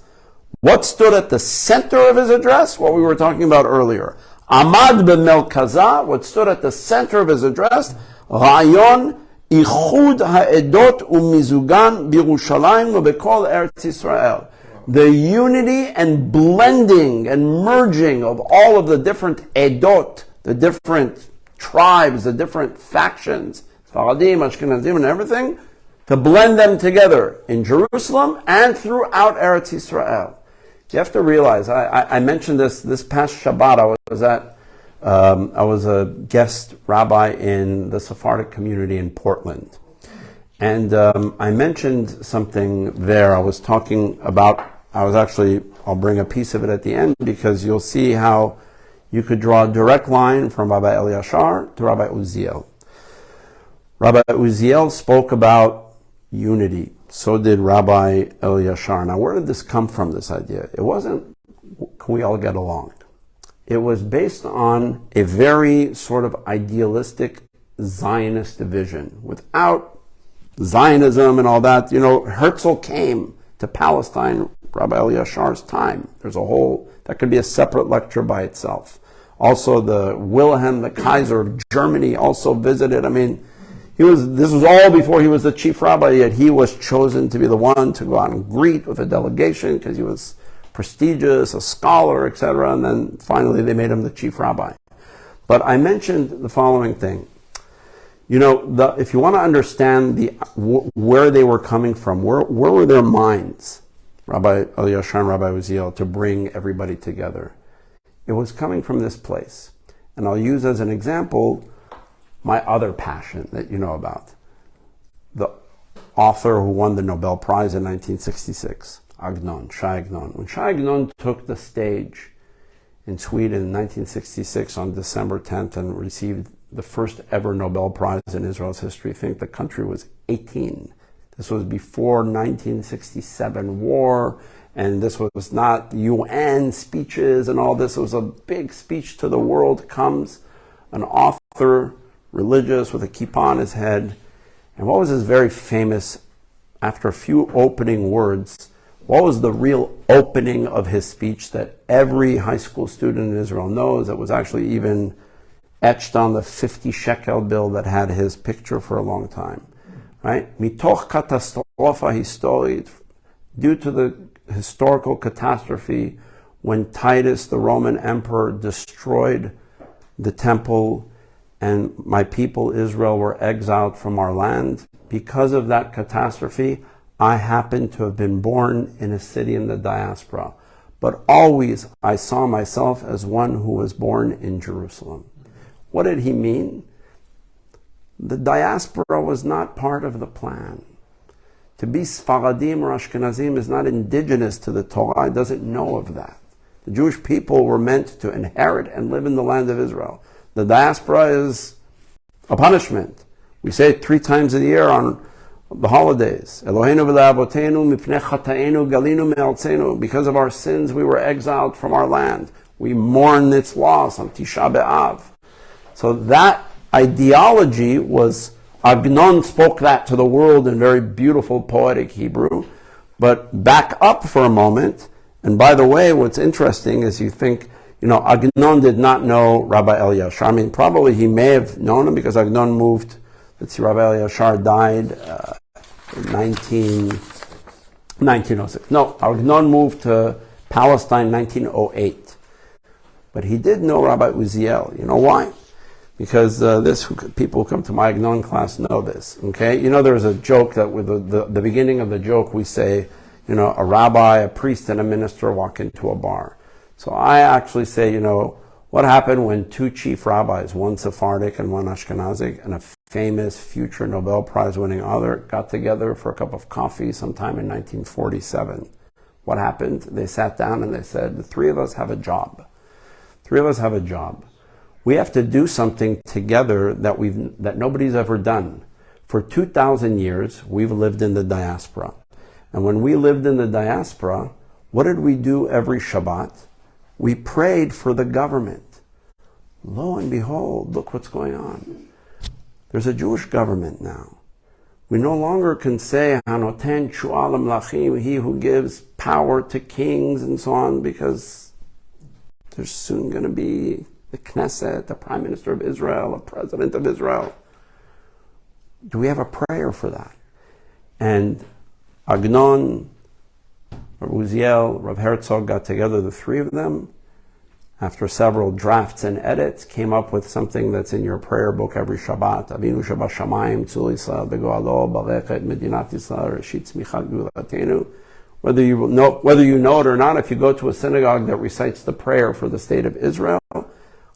what stood at the center of his address? What we were talking about earlier. Amad b'melkaza, what stood at the center of his address, Rayon Ichud ha'edot u'mizugan b'Yerushalayim u'bekol Eretz Yisrael. The unity and blending and merging of all of the different edot, the different tribes, the different factions, Sephardim, Ashkenazim, and everything, to blend them together in Jerusalem and throughout Eretz Yisrael. You have to realize, I mentioned this past Shabbat, I was a guest rabbi in the Sephardic community in Portland. And I mentioned something there. I'll bring a piece of it at the end, because you'll see how you could draw a direct line from Rabbi Elyashar to Rabbi Uziel. Rabbi Uziel spoke about unity. So did Rabbi Elyashar. Now, where did this come from, this idea? It wasn't, can we all get along? it was based on a very sort of idealistic Zionist vision. Without Zionism and all that, Herzl came to Palestine, Rabbi Elyashar's time. There's a whole, that could be a separate lecture by itself. Also, the Wilhelm, the Kaiser of Germany, also visited. I mean, this was all before he was the chief rabbi, yet he was chosen to be the one to go out and greet with a delegation because he was prestigious, a scholar, etc. And then finally they made him the chief rabbi. But I mentioned the following thing. If you want to understand where they were coming from, where were their minds, Rabbi Elyashar and Rabbi Uziel, to bring everybody together? It was coming from this place. And I'll use as an example my other passion that you know about. The author who won the Nobel Prize in 1966, Shai Agnon. When Shai Agnon took the stage in Sweden in 1966 on December 10th and received the first ever Nobel Prize in Israel's history, I think the country was 18. This was before 1967 war, and this was not UN speeches and all this. It was a big speech to the world. Comes an author, religious, with a kippah on his head. And what was his very famous, after a few opening words, what was the real opening of his speech that every high school student in Israel knows, that was actually even etched on the 50 shekel bill that had his picture for a long time? Right? Mitoch katastrofa historit, due to the historical catastrophe when Titus, the Roman emperor, destroyed the temple and my people Israel were exiled from our land. Because of that catastrophe, I happened to have been born in a city in the diaspora. But always I saw myself as one who was born in Jerusalem. What did he mean? The diaspora was not part of the plan. To be Sephardim or Ashkenazim is not indigenous to the Torah. It doesn't know of that. The Jewish people were meant to inherit and live in the land of Israel. The diaspora is a punishment. We say it 3 times a year on the holidays. Eloheinu v'le'avoteinu mipnei chataenu galinu me'artzenu. Because of our sins, we were exiled from our land. We mourn its loss on Tisha B'Av. So that ideology was, Agnon spoke that to the world in very beautiful poetic Hebrew. But back up for a moment, and by the way, what's interesting is you think, Agnon did not know Rabbi Elyashar. I mean, probably he may have known him because Agnon moved, Rabbi Elyashar died in 1906. No, Agnon moved to Palestine in 1908. But he did know Rabbi Uziel. You know why? Because people who come to my Agnon class know this. Okay, there's a joke that with the beginning of the joke we say, a rabbi, a priest, and a minister walk into a bar. So I actually say, what happened when 2 chief rabbis, one Sephardic and one Ashkenazic, and a famous future Nobel Prize winning author got together for a cup of coffee sometime in 1947. What happened? They sat down and they said, the 3 of us have a job. 3 of us have a job. We have to do something together that nobody's ever done. For 2,000 years, we've lived in the diaspora. And when we lived in the diaspora, what did we do every Shabbat? We prayed for the government. Lo and behold, look what's going on. There's a Jewish government now. We no longer can say, Hanoten Shu'alam Lachim, he who gives power to kings and so on, because there's soon going to be the Knesset, the Prime Minister of Israel, a President of Israel. Do we have a prayer for that? And Agnon, Rabbi Uziel, Rav Herzog got together, the 3 of them, after several drafts and edits, came up with something that's in your prayer book every Shabbat. Avinu Shabashamayim, Tzul Yisrael, Begoalo, Barecha et Medinat Yisrael, Reshit Tzmichat Geulatenu. Whether you know it or not, if you go to a synagogue that recites the prayer for the state of Israel,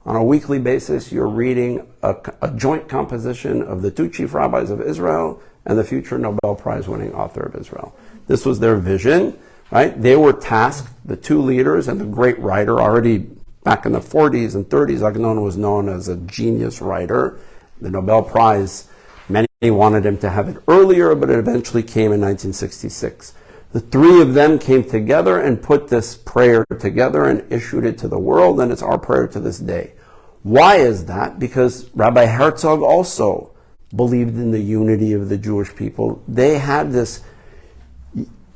on a weekly basis, you're reading a joint composition of the 2 chief rabbis of Israel and the future Nobel Prize winning author of Israel. This was their vision, right? They were tasked, the 2 leaders and the great writer, already back in the 40s and 30s, Agnon was known as a genius writer. The Nobel Prize, many wanted him to have it earlier, but it eventually came in 1966. The three of them came together and put this prayer together and issued it to the world, and it's our prayer to this day. Why is that? Because Rabbi Herzog also believed in the unity of the Jewish people. They had this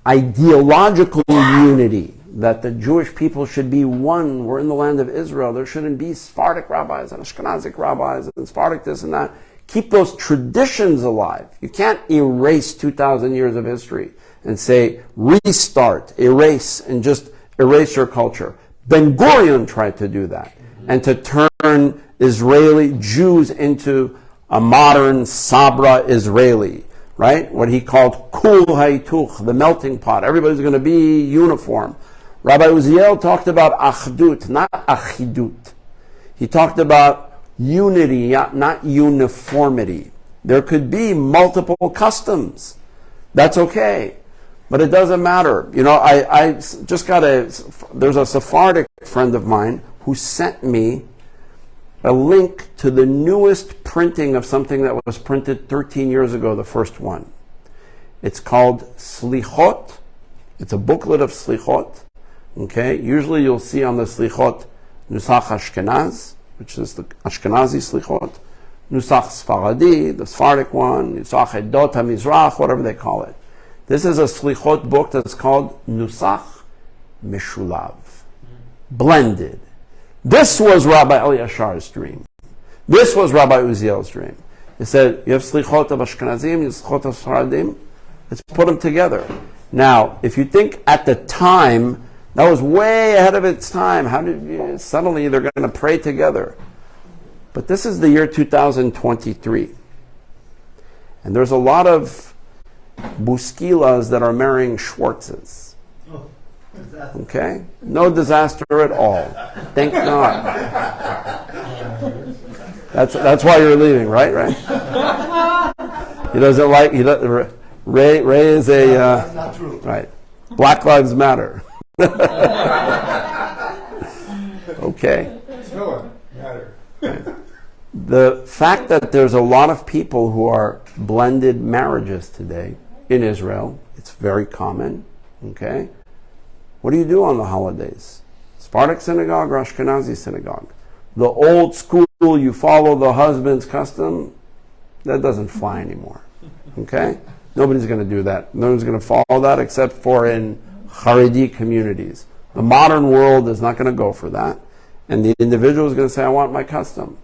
ideological unity that the Jewish people should be one. We're in the land of Israel. There shouldn't be Sephardic rabbis and Ashkenazic rabbis and Sephardic this and that. Keep those traditions alive. You can't erase 2,000 years of history and say, restart, erase, and just erase your culture. Ben Gurion tried to do that, and to turn Israeli Jews into a modern Sabra Israeli, right? What he called Kul Haituch, the melting pot. Everybody's going to be uniform. Rabbi Uziel talked about Achdut, not Achidut. He talked about unity, not uniformity. There could be multiple customs. That's okay. But it doesn't matter. You know, I just got there's a Sephardic friend of mine who sent me a link to the newest printing of something that was printed 13 years ago, the first one. It's called Slichot. It's a booklet of Slichot. Okay? Usually you'll see on the Slichot Nusach Ashkenaz, which is the Ashkenazi Slichot, Nusach Sephardi, the Sephardic one, Nusach Edot HaMizrach, whatever they call it. This is a Slichot book that's called Nusach Meshulav, blended. This was Rabbi Elyashar's dream. This was Rabbi Uziel's dream. He said, you have Slichot of Ashkenazim, you have Slichot of Sephardim, let's put them together. Now, if you think at the time, that was way ahead of its time. How did suddenly they're going to pray together? But this is the year 2023. And there's a lot of Buskilas that are marrying Schwartzes. Okay? No disaster at all. Thank God. That's why you're leaving, right? He doesn't like, Ray is a, That's not true. right. Black Lives Matter. Okay. Sure, matter. The fact that there's a lot of people who are blended marriages today in Israel, it's very common, okay? What do you do on the holidays? Sephardic synagogue or Ashkenazi synagogue? The old school, you follow the husband's custom, that doesn't fly anymore, okay? Nobody's going to do that. Nobody's going to follow that except for in Haredi communities. The modern world is not going to go for that. And the individual is going to say, I want my custom.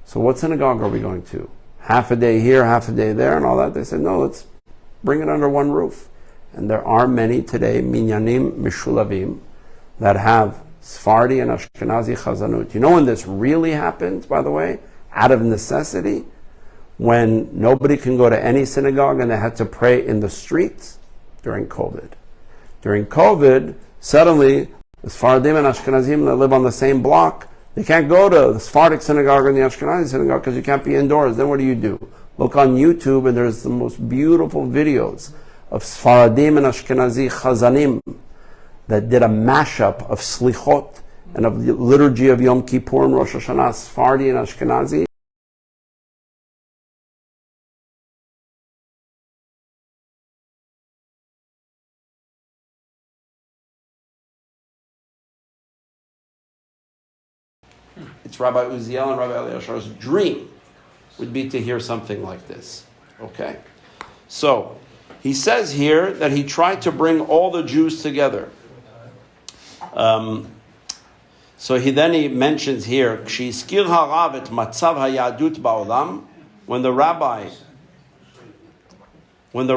So what synagogue are we going to? Half a day here, half a day there, and all that? They said, no, let's bring it under one roof. And there are many today, minyanim mishulavim, that have Sephardi and Ashkenazi chazanut. You know when this really happens, by the way? Out of necessity? When nobody can go to any synagogue and they had to pray in the streets? During COVID. During COVID, suddenly, the Sephardim and Ashkenazim that live on the same block, they can't go to the Sephardic synagogue or the Ashkenazi synagogue because you can't be indoors. Then what do? Look on YouTube and there's the most beautiful videos of Sephardim and Ashkenazi chazanim that did a mashup of Slichot and of the liturgy of Yom Kippur and Rosh Hashanah, Sephardi and Ashkenazi. It's Rabbi Uziel and Rabbi Elyashar's dream would be to hear something like this. Okay? So, he says here that he tried to bring all the Jews together. So he mentions here, "Kshiskir harav et matzav hayadut ba'olam," when the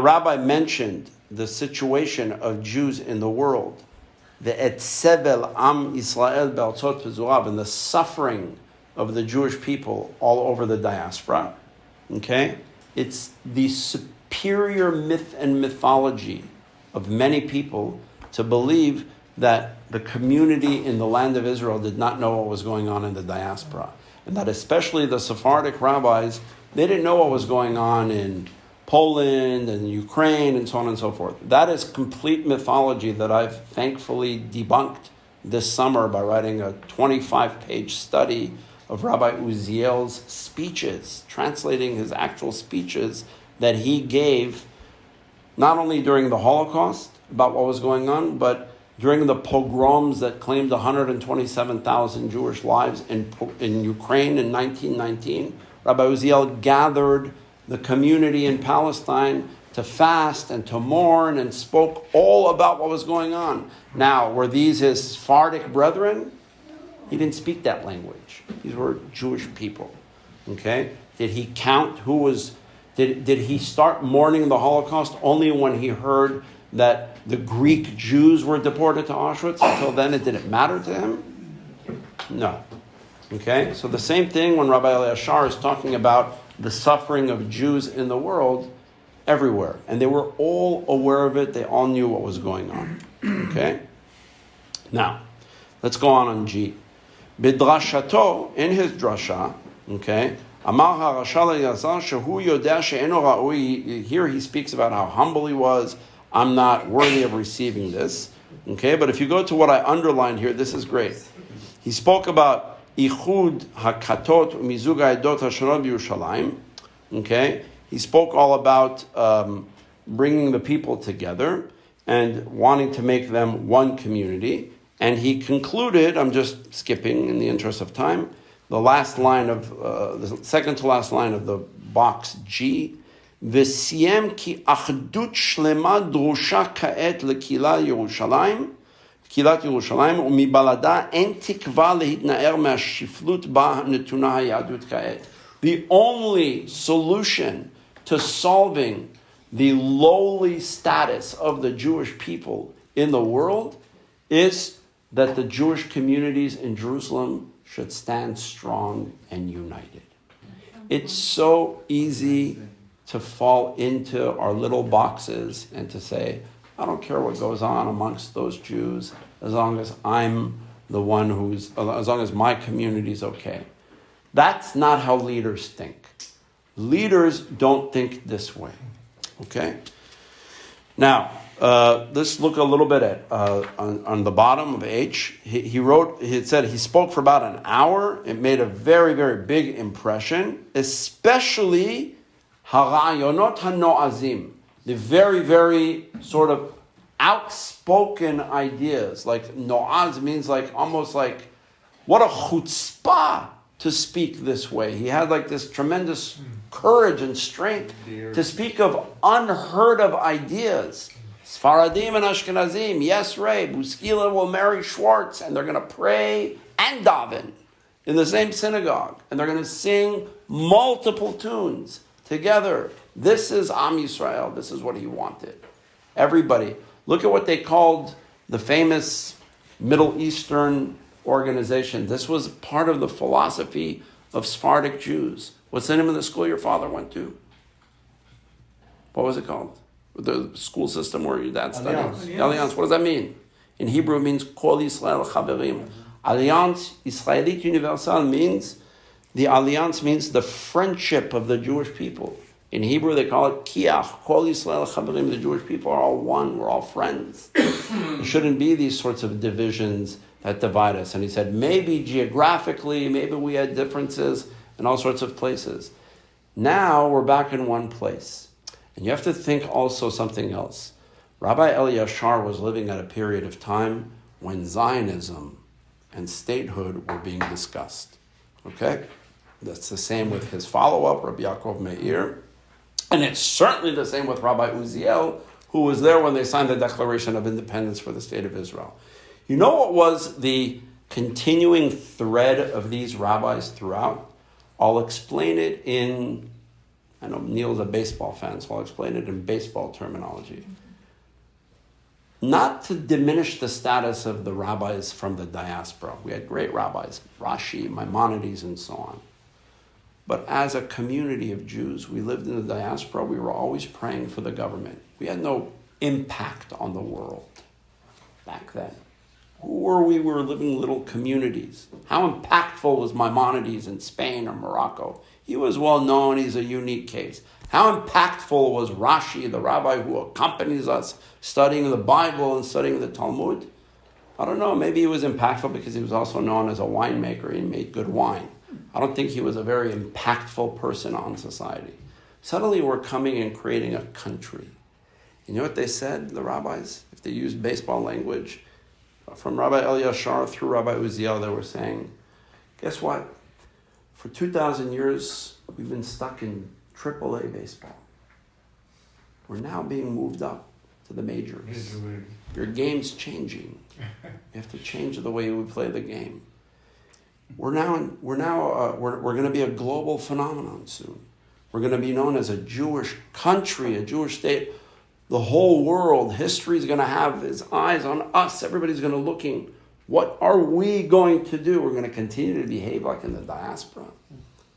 rabbi mentioned the situation of Jews in the world, the et sebel am Israel be'artzot pezurav, and the suffering of the Jewish people all over the diaspora. Okay, it's the superior myth and mythology of many people to believe that the community in the land of Israel did not know what was going on in the diaspora. And that especially the Sephardic rabbis, they didn't know what was going on in Poland and Ukraine and so on and so forth. That is complete mythology that I've thankfully debunked this summer by writing a 25-page study of Rabbi Uziel's speeches, translating his actual speeches that he gave not only during the Holocaust about what was going on, but during the pogroms that claimed 127,000 Jewish lives in Ukraine in 1919. Rabbi Uziel gathered the community in Palestine to fast and to mourn and spoke all about what was going on. Now, were these his Sephardic brethren? He didn't speak that language. These were Jewish people. Okay? Did he count who was... Did he start mourning the Holocaust only when he heard that the Greek Jews were deported to Auschwitz? Until then, it didn't matter to him? No. Okay? So the same thing when Rabbi Elyashar is talking about the suffering of Jews in the world everywhere. And they were all aware of it. They all knew what was going on. Okay? Now, let's go on G. Bidrashato, in his drasha, okay, Amar HaRasha Elyashar shehu yodea she'eno ra'ui. Here he speaks about how humble he was. I'm not worthy of receiving this. Okay, but if you go to what I underlined here, this is great. He spoke about Ichud HaKatot Mizug HaEdot HaShonot B'Yerushalayim. Okay, he spoke all about bringing the people together and wanting to make them one community. And he concluded, I'm just skipping in the interest of time, the last line of, the second to last line of the box G, V'siem ki achdut shlema drusha ka'et l'kila Yerushalayim, Kilat Yerushalayim, u'mibalada en tikva lehitna'er me'ashiflut ba netuna hayadut ka'et. The only solution to solving the lowly status of the Jewish people in the world is that the Jewish communities in Jerusalem should stand strong and united. It's so easy to fall into our little boxes and to say, I don't care what goes on amongst those Jews, as long as I'm the one as long as my community is okay. That's not how leaders think. Leaders don't think this way. Okay? Now, let's look a little bit at on the bottom of H. He said he spoke for about an hour. It made a very, very big impression, especially harayonot hanoazim, the very, very sort of outspoken ideas. Like noaz means like almost like what a chutzpah to speak this way. He had like this tremendous courage and strength to speak of unheard of ideas. Sephardim and Ashkenazim, yes, Ray, Buskila will marry Schwartz, and they're going to pray and daven in the same synagogue, and they're going to sing multiple tunes together. This is Am Yisrael. This is what he wanted. Everybody, look at what they called the famous Middle Eastern organization. This was part of the philosophy of Sephardic Jews. What's the name of the school your father went to? What was it called? The school system where your dad studied? Alliance. What does that mean? In Hebrew, it means Kol Yisrael Chaverim. Alliance Israelit Universal means, the alliance means the friendship of the Jewish people. In Hebrew, they call it Kiach, Kol Yisrael Chaverim. The Jewish people are all one. We're all friends. There shouldn't be these sorts of divisions that divide us. And he said, maybe geographically, maybe we had differences in all sorts of places. Now we're back in one place. And you have to think also something else. Rabbi Elyashar was living at a period of time when Zionism and statehood were being discussed. Okay? That's the same with his follow-up, Rabbi Yaakov Meir. And it's certainly the same with Rabbi Uziel, who was there when they signed the Declaration of Independence for the State of Israel. You know what was the continuing thread of these rabbis throughout? I'll explain it in... I know Neil's a baseball fan, so I'll explain it in baseball terminology. Not to diminish the status of the rabbis from the diaspora. We had great rabbis, Rashi, Maimonides, and so on. But as a community of Jews, we lived in the diaspora. We were always praying for the government. We had no impact on the world back then. Who were we? We were living little communities. How impactful was Maimonides in Spain or Morocco? He was well known. He's a unique case. How impactful was Rashi, the rabbi who accompanies us studying the Bible and studying the Talmud? I don't know. Maybe he was impactful because he was also known as a winemaker. He made good wine. I don't think he was a very impactful person on society. Suddenly we're coming and creating a country. You know what they said, the rabbis? If they used baseball language, from Rabbi Elyashar through Rabbi Uziel, they were saying, guess what? For 2,000 years, we've been stuck in AAA baseball. We're now being moved up to the majors. Your game's changing. You have to change the way we play the game. We're going to be a global phenomenon soon. We're going to be known as a Jewish country, a Jewish state. The whole world, history is going to have its eyes on us. Everybody's going to looking. What are we going to do? We're going to continue to behave like in the diaspora.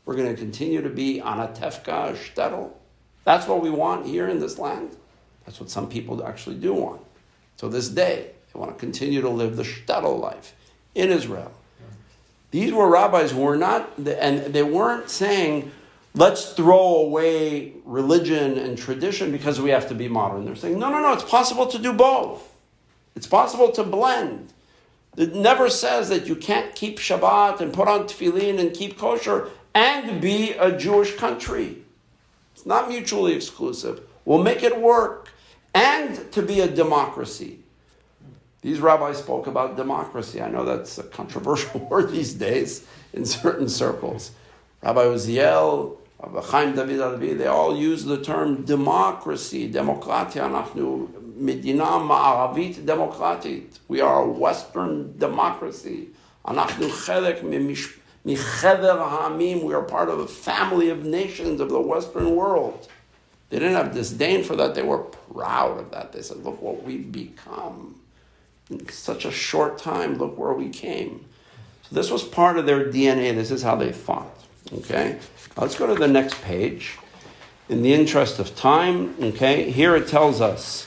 We're going to continue to be on a tefka, a shtetl. That's what we want here in this land. That's what some people actually do want. To this day, they want to continue to live the shtetl life in Israel. These were rabbis who were not, and they weren't saying, let's throw away religion and tradition because we have to be modern. They're saying, no, it's possible to do both. It's possible to blend. It never says that you can't keep Shabbat and put on tefillin and keep kosher and be a Jewish country. It's not mutually exclusive. We'll make it work. And to be a democracy. These rabbis spoke about democracy. I know that's a controversial word these days in certain circles. Rabbi Uziel, Rabbi Chaim David Alevi, they all use the term democracy, demokratia. Anachnu medina ma'aravit demokratit. We are a Western democracy. Anachnu chelek micheder ha'amim. We are part of the family of nations of the Western world. They didn't have disdain for that. They were proud of that. They said, look what we've become. In such a short time, look where we came. So this was part of their DNA. This is how they thought. Okay? Let's go to the next page. In the interest of time, okay, here it tells us,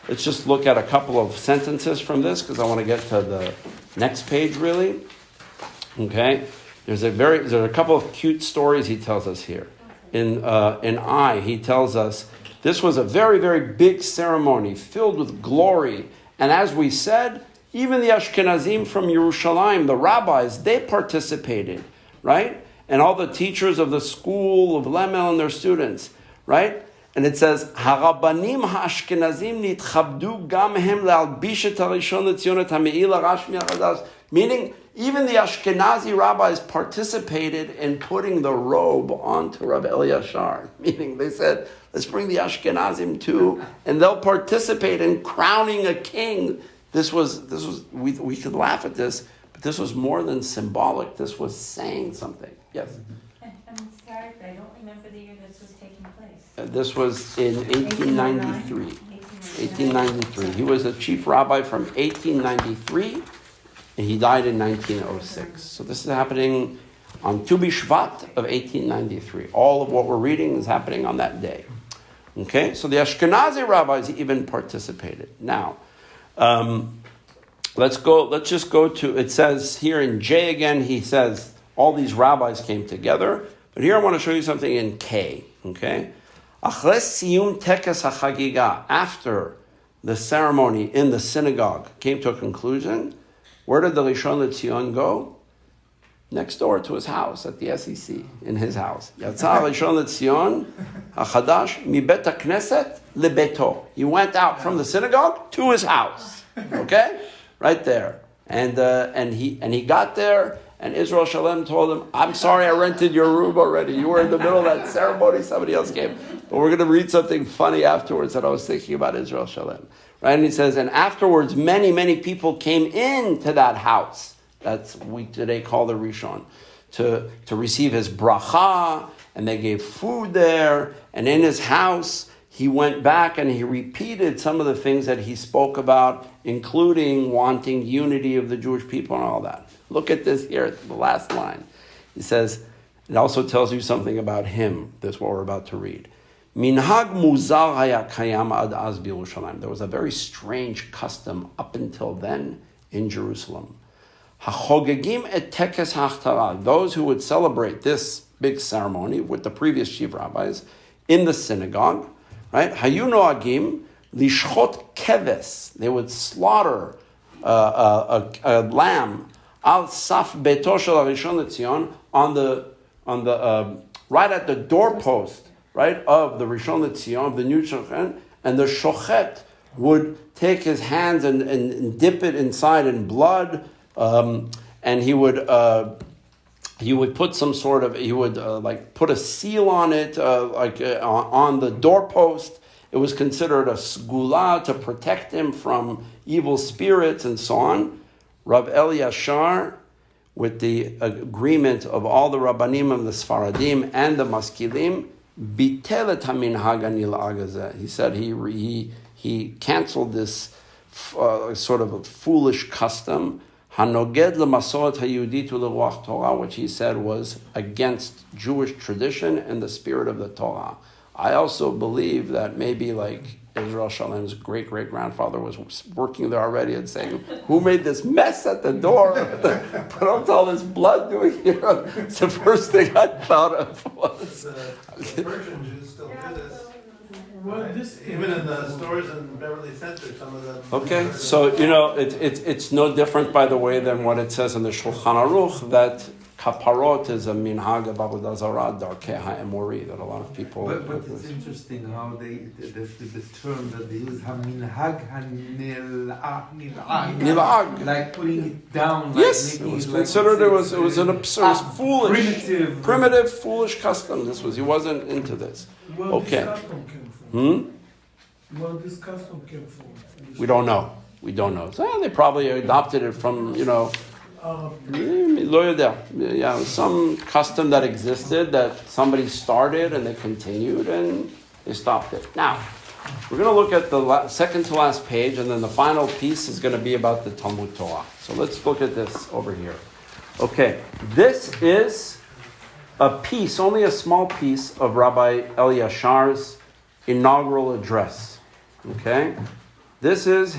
let's just look at a couple of sentences from this because I want to get to the next page really. Okay? There's a couple of cute stories he tells us here. In I, he tells us, this was a very, very big ceremony filled with glory. And as we said, even the Ashkenazim from Yerushalayim, the rabbis, they participated, right? And all the teachers of the school of Lemel and their students, right? And it says, Harabanim ha'ashkenazim nitchabdu gam hem le'albish et harishon le'tzion et ha'me'il ha'rashmi ha'chadas. Meaning, even the Ashkenazi rabbis participated in putting the robe onto Rabbi Elyashar. Meaning, they said, let's bring the Ashkenazim too, and they'll participate in crowning a king. This was. We could laugh at this, but this was more than symbolic. This was saying something. Yes? I'm sorry, but I don't remember the year this was taking place. This was in 1893. 1893. He was a chief rabbi from 1893, and he died in 1906. So this is happening on Tu B'Shvat of 1893. All of what we're reading is happening on that day. Okay, so the Ashkenazi rabbis even participated. Now, let's just go to, it says here in J again, he says all these rabbis came together. But here I want to show you something in K. Okay, after the ceremony in the synagogue came to a conclusion, where did the Rishon LeZion go? Next door to his house at the SEC, in his house. Yatsa Rishon LeZion HaChadash mibet HaKnesset lebeto. He went out from the synagogue to his house. Okay? Right there. And he got there, and Israel Shalem told him, I'm sorry I rented your room already. You were in the middle of that ceremony, somebody else came. But we're going to read something funny afterwards that I was thinking about Israel Shalem. Right? And he says, and afterwards, many, many people came into that house. That's we today call the Rishon, to receive his bracha, and they gave food there. And in his house, he went back and he repeated some of the things that he spoke about, including wanting unity of the Jewish people and all that. Look at this here, the last line. He says, it also tells you something about him. This is what we're about to read. Minhag muzar haya kayam ad az b'Yerushalayim. There was a very strange custom up until then in Jerusalem. Hachogegim et tekes hachtara. Those who would celebrate this big ceremony with the previous chief rabbis in the synagogue, right? Hayu noagim lishchot keves. They would slaughter a lamb al saf beto shel Rishon LeZion on the right at the doorpost, right, of the Rishon LeZion, of the new Shulchan, and the shochet would take his hands and dip it inside in blood, and he would put some sort of, put a seal on it, on the doorpost. It was considered a sgula to protect him from evil spirits and so on. Rabbi Elyashar, with the agreement of all the Rabbanim of the Sephardim and the Maskilim, bitel et haminhag hanil'ag hazeh. He said he canceled this sort of a foolish custom, hanoged lemasoret hayudit u'leruach Torah, which he said was against Jewish tradition and the spirit of the Torah. I also believe that maybe like Israel Shalem's great-great-grandfather was working there already and saying, who made this mess at the door? Put out all this blood doing here. It's the first thing I thought of was... The Persian Jews still do this. Well, Right. this Even in the stores in Beverly Center, some of them... Okay, so, it's no different, by the way, than what it says in the Shulchan Aruch, that kaparot is a minhag of Avodah Zarah, darkei ha'emori, that a lot of people... But it's interesting how the term that they use, ha-minhag Nil'ag. like putting it down. Yes, like it was like considered, it was foolish, primitive, foolish custom. He wasn't into this. where Okay. this custom came from. Where this custom came from. We don't know. So, they probably adopted it from, some custom that existed that somebody started and they continued and they stopped it. Now, we're going to look at the second to last page, and then the final piece is going to be about the Talmud Torah. So let's look at this over here. Okay, this is a piece, only a small piece of Rabbi Elyashar's inaugural address. Okay, this is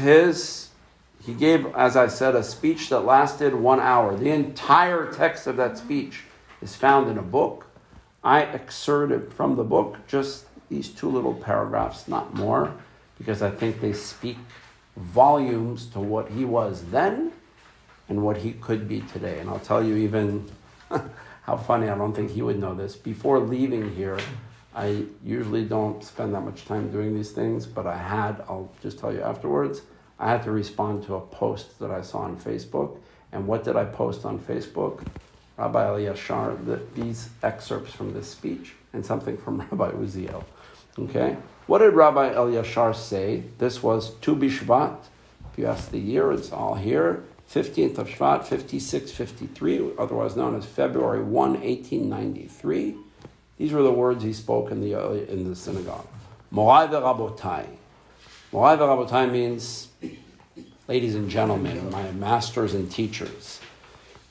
he gave, as I said, a speech that lasted 1 hour. The entire text of that speech is found in a book. I excerpted from the book just these 2 little paragraphs, not more, because I think they speak volumes to what he was then and what he could be today. And I'll tell you even how funny, I don't think he would know this. Before leaving here, I usually don't spend that much time doing these things, but I'll just tell you afterwards, I had to respond to a post that I saw on Facebook. And what did I post on Facebook? Rabbi Elyashar, these excerpts from this speech, and something from Rabbi Uziel. Okay? What did Rabbi Elyashar say? This was Tu B'Shvat. If you ask the year, it's all here. 15th of Shvat, 5653, otherwise known as February 1, 1893. These were the words he spoke in the synagogue. Morai v'rabotai. Morai v'rabotai means, ladies and gentlemen, my masters and teachers.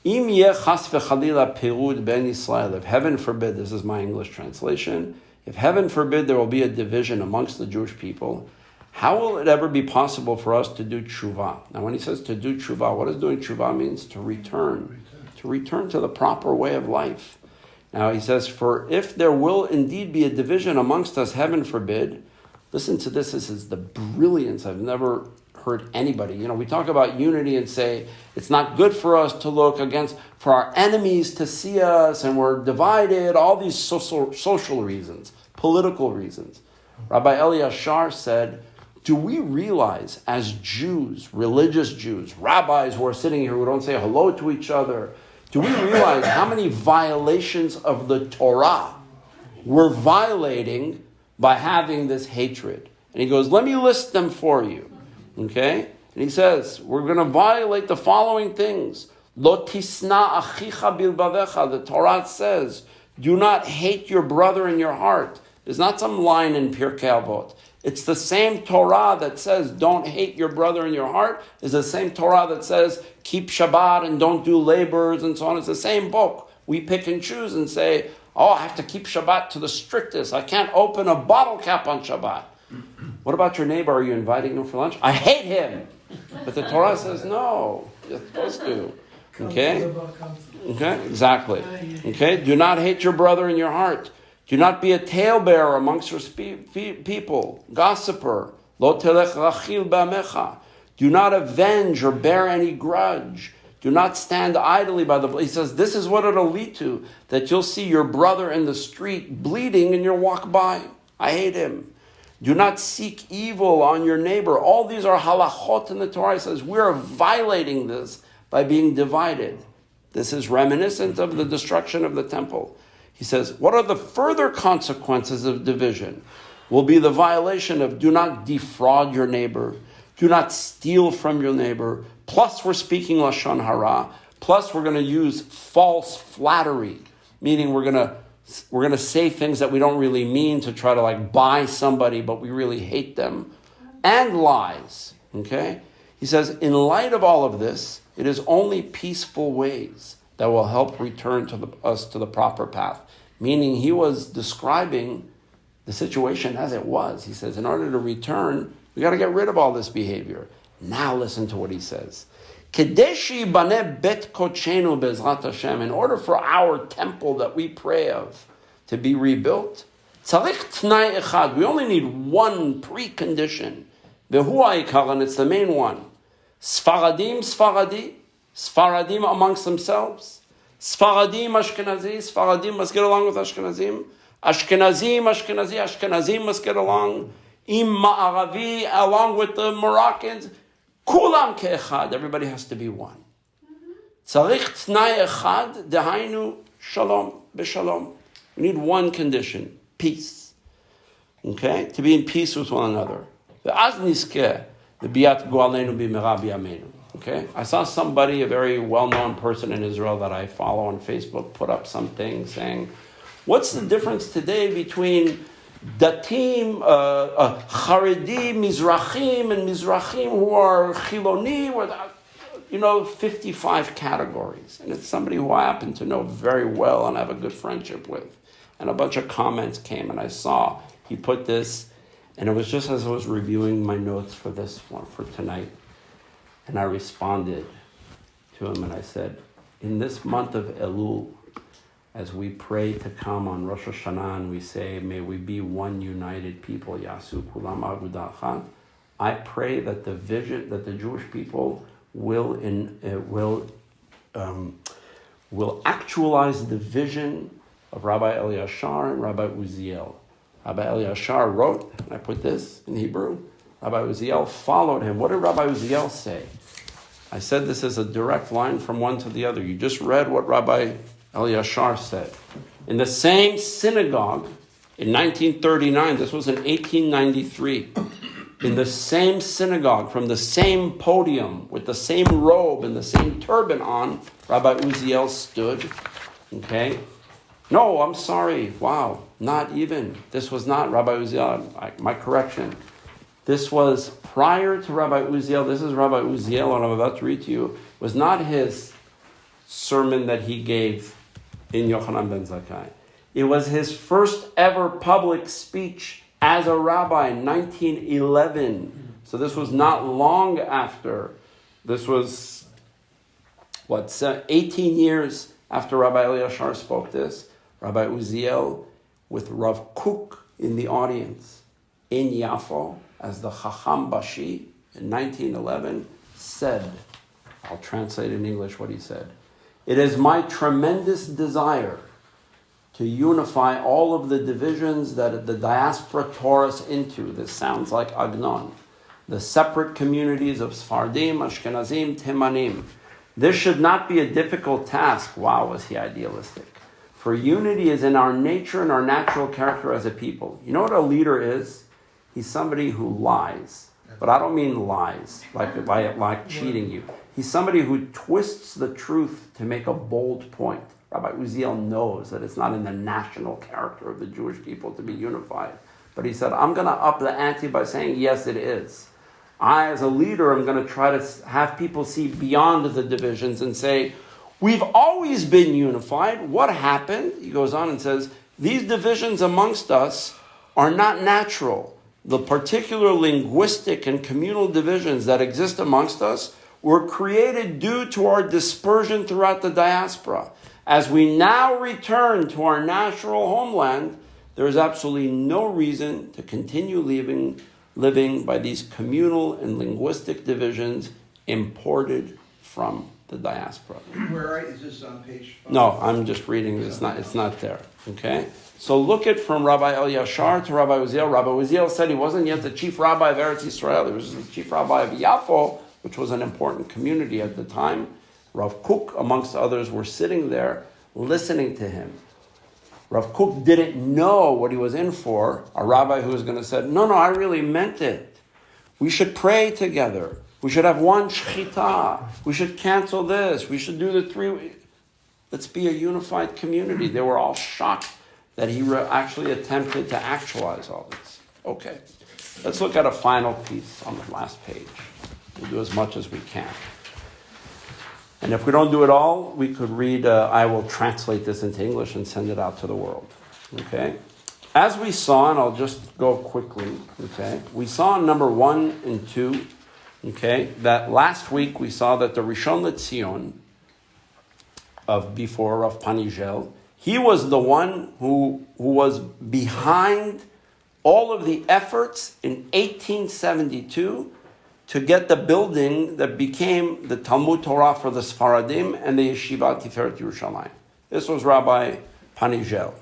Im yeh chas v'chalila pirud ben Yisrael. If heaven forbid, this is my English translation, if heaven forbid there will be a division amongst the Jewish people, how will it ever be possible for us to do tshuva? Now when he says to do tshuva, what does doing tshuva means? To return to the proper way of life. Now he says, for if there will indeed be a division amongst us, heaven forbid, listen to this is the brilliance. I've never heard anybody. We talk about unity and say, it's not good for us to look for our enemies to see us, and we're divided, all these social reasons, political reasons. Rabbi Elyashar said, do we realize as Jews, religious Jews, rabbis who are sitting here who don't say hello to each other, do we realize how many violations of the Torah we're violating by having this hatred? And he goes, let me list them for you. Okay? And he says, we're going to violate the following things. Lo tisna achicha bilbavecha. The Torah says, do not hate your brother in your heart. There's not some line in Pirkei Avot. It's the same Torah that says, don't hate your brother in your heart. It's the same Torah that says, keep Shabbat and don't do labors and so on. It's the same book. We pick and choose and say, I have to keep Shabbat to the strictest. I can't open a bottle cap on Shabbat. What about your neighbor? Are you inviting him for lunch? I hate him. But the Torah says, no, you're supposed to. Okay? Okay, exactly. Okay, do not hate your brother in your heart. Do not be a talebearer amongst your people, gossiper. Lo telech rachil b'amecha. Do not avenge or bear any grudge. Do not stand idly by the... He says, this is what it'll lead to, that you'll see your brother in the street bleeding and you'll walk by. I hate him. Do not seek evil on your neighbor. All these are halachot in the Torah. It says we are violating this by being divided. This is reminiscent of the destruction of the temple. He says, what are the further consequences of division? Will be the violation of do not defraud your neighbor, do not steal from your neighbor, plus we're speaking Lashon Hara, plus we're going to use false flattery, meaning we're going to say things that we don't really mean to try to like buy somebody, but we really hate them, and lies, okay? He says, in light of all of this, it is only peaceful ways that will help return us to the proper path. Meaning he was describing the situation as it was. He says, in order to return, we got to get rid of all this behavior. Now listen to what he says. In order for our temple that we pray of to be rebuilt, we only need one precondition. And it's the main one. Sfaradim amongst themselves. Sfaradim, Ashkenazi, Sfaradim must get along with Ashkenazim. Ashkenazim must get along. Im Ma'aravi, along with the Moroccans. Kulam ke'echad, everybody has to be one. Tzarich t'nai echad, dehainu shalom, b'shalom. We need one condition, peace. Okay? To be in peace with one another. Ve'az niskeh, v'biyat go'aleinu b'mera b'yameinu. Okay, I saw somebody, a very well-known person in Israel that I follow on Facebook, put up something saying, what's the difference today between Datim, Haredi, Mizrachim, and Mizrachim who are Chiloni, 55 categories. And it's somebody who I happen to know very well and have a good friendship with. And a bunch of comments came, and I saw he put this, and it was just as I was reviewing my notes for this one, for tonight. And I responded to him and I said, in this month of Elul, as we pray to come on Rosh Hashanah and we say, may we be one united people, Yasu Kulam Agudah Achad, I pray that the vision, that the Jewish people will actualize the vision of Rabbi Elyashar and Rabbi Uziel. Rabbi Elyashar wrote, and I put this in Hebrew, Rabbi Uziel followed him. What did Rabbi Uziel say? I said this is a direct line from one to the other. You just read what Rabbi Elyashar said. In the same synagogue in 1939, this was in 1893, in the same synagogue, from the same podium, with the same robe and the same turban on, Rabbi Uziel stood. Okay? No, I'm sorry. Wow, not even. This was not Rabbi Uziel. My correction. This was prior to Rabbi Uziel. This is Rabbi Uziel, what I'm about to read to you, was not his sermon that he gave in Yochanan ben Zakkai. It was his first ever public speech as a rabbi in 1911. So this was not long after. This was, 18 years after Rabbi Elyashar spoke this. Rabbi Uziel with Rav Kook in the audience in Yafo as the Hakham Bashi in 1911 said, I'll translate in English what he said. It is my tremendous desire to unify all of the divisions that the diaspora tore us into. This sounds like Agnon. The separate communities of Sephardim, Ashkenazim, Timanim. This should not be a difficult task. Wow, was he idealistic. For unity is in our nature and our natural character as a people. You know what a leader is? He's somebody who lies. But I don't mean lies, like cheating you. He's somebody who twists the truth to make a bold point. Rabbi Uziel knows that it's not in the national character of the Jewish people to be unified. But he said, I'm going to up the ante by saying, yes, it is. I, as a leader, am going to try to have people see beyond the divisions and say, we've always been unified. What happened? He goes on and says, these divisions amongst us are not natural. The particular linguistic and communal divisions that exist amongst us were created due to our dispersion throughout the diaspora. As we now return to our natural homeland, there is absolutely no reason to continue living by these communal and linguistic divisions imported from the diaspora. Where is this on page 5? No, I'm just reading. It's not there. Okay? So look at from Rabbi Elyashar to Rabbi Uziel. Rabbi Uziel said he wasn't yet the chief rabbi of Eretz Yisrael. He was the chief rabbi of Yafo, which was an important community at the time. Rav Kook, amongst others, were sitting there listening to him. Rav Kook didn't know what he was in for. A rabbi who was going to say, no, I really meant it. We should pray together. We should have one shechita. We should cancel this. We should do the 3. Let's be a unified community. They were all shocked that he actually attempted to actualize all this. Okay, let's look at a final piece on the last page. We'll do as much as we can. And if we don't do it all, we could read, I will translate this into English and send it out to the world. Okay? As we saw, and I'll just go quickly, okay? We saw in number 1 and 2, okay, that last week we saw that the Rishon LeZion of before of Panigel, he was the one who was behind all of the efforts in 1872 to get the building that became the Talmud Torah for the Sephardim and the Yeshiva Tiferet Yerushalayim. This was Rabbi Panigel.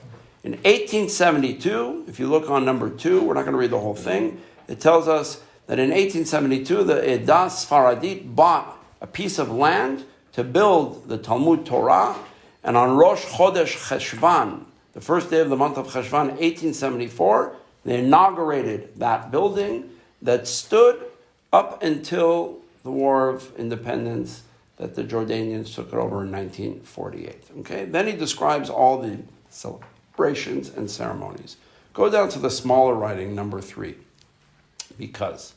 In 1872, if you look on number 2, we're not going to read the whole thing, it tells us that in 1872, the Edah Sfaradit bought a piece of land to build the Talmud Torah, and on Rosh Chodesh Cheshvan, the first day of the month of Cheshvan, 1874, they inaugurated that building that stood up until the War of Independence that the Jordanians took it over in 1948. Okay, then he describes all the celebrations and ceremonies. Go down to the smaller writing, number 3, because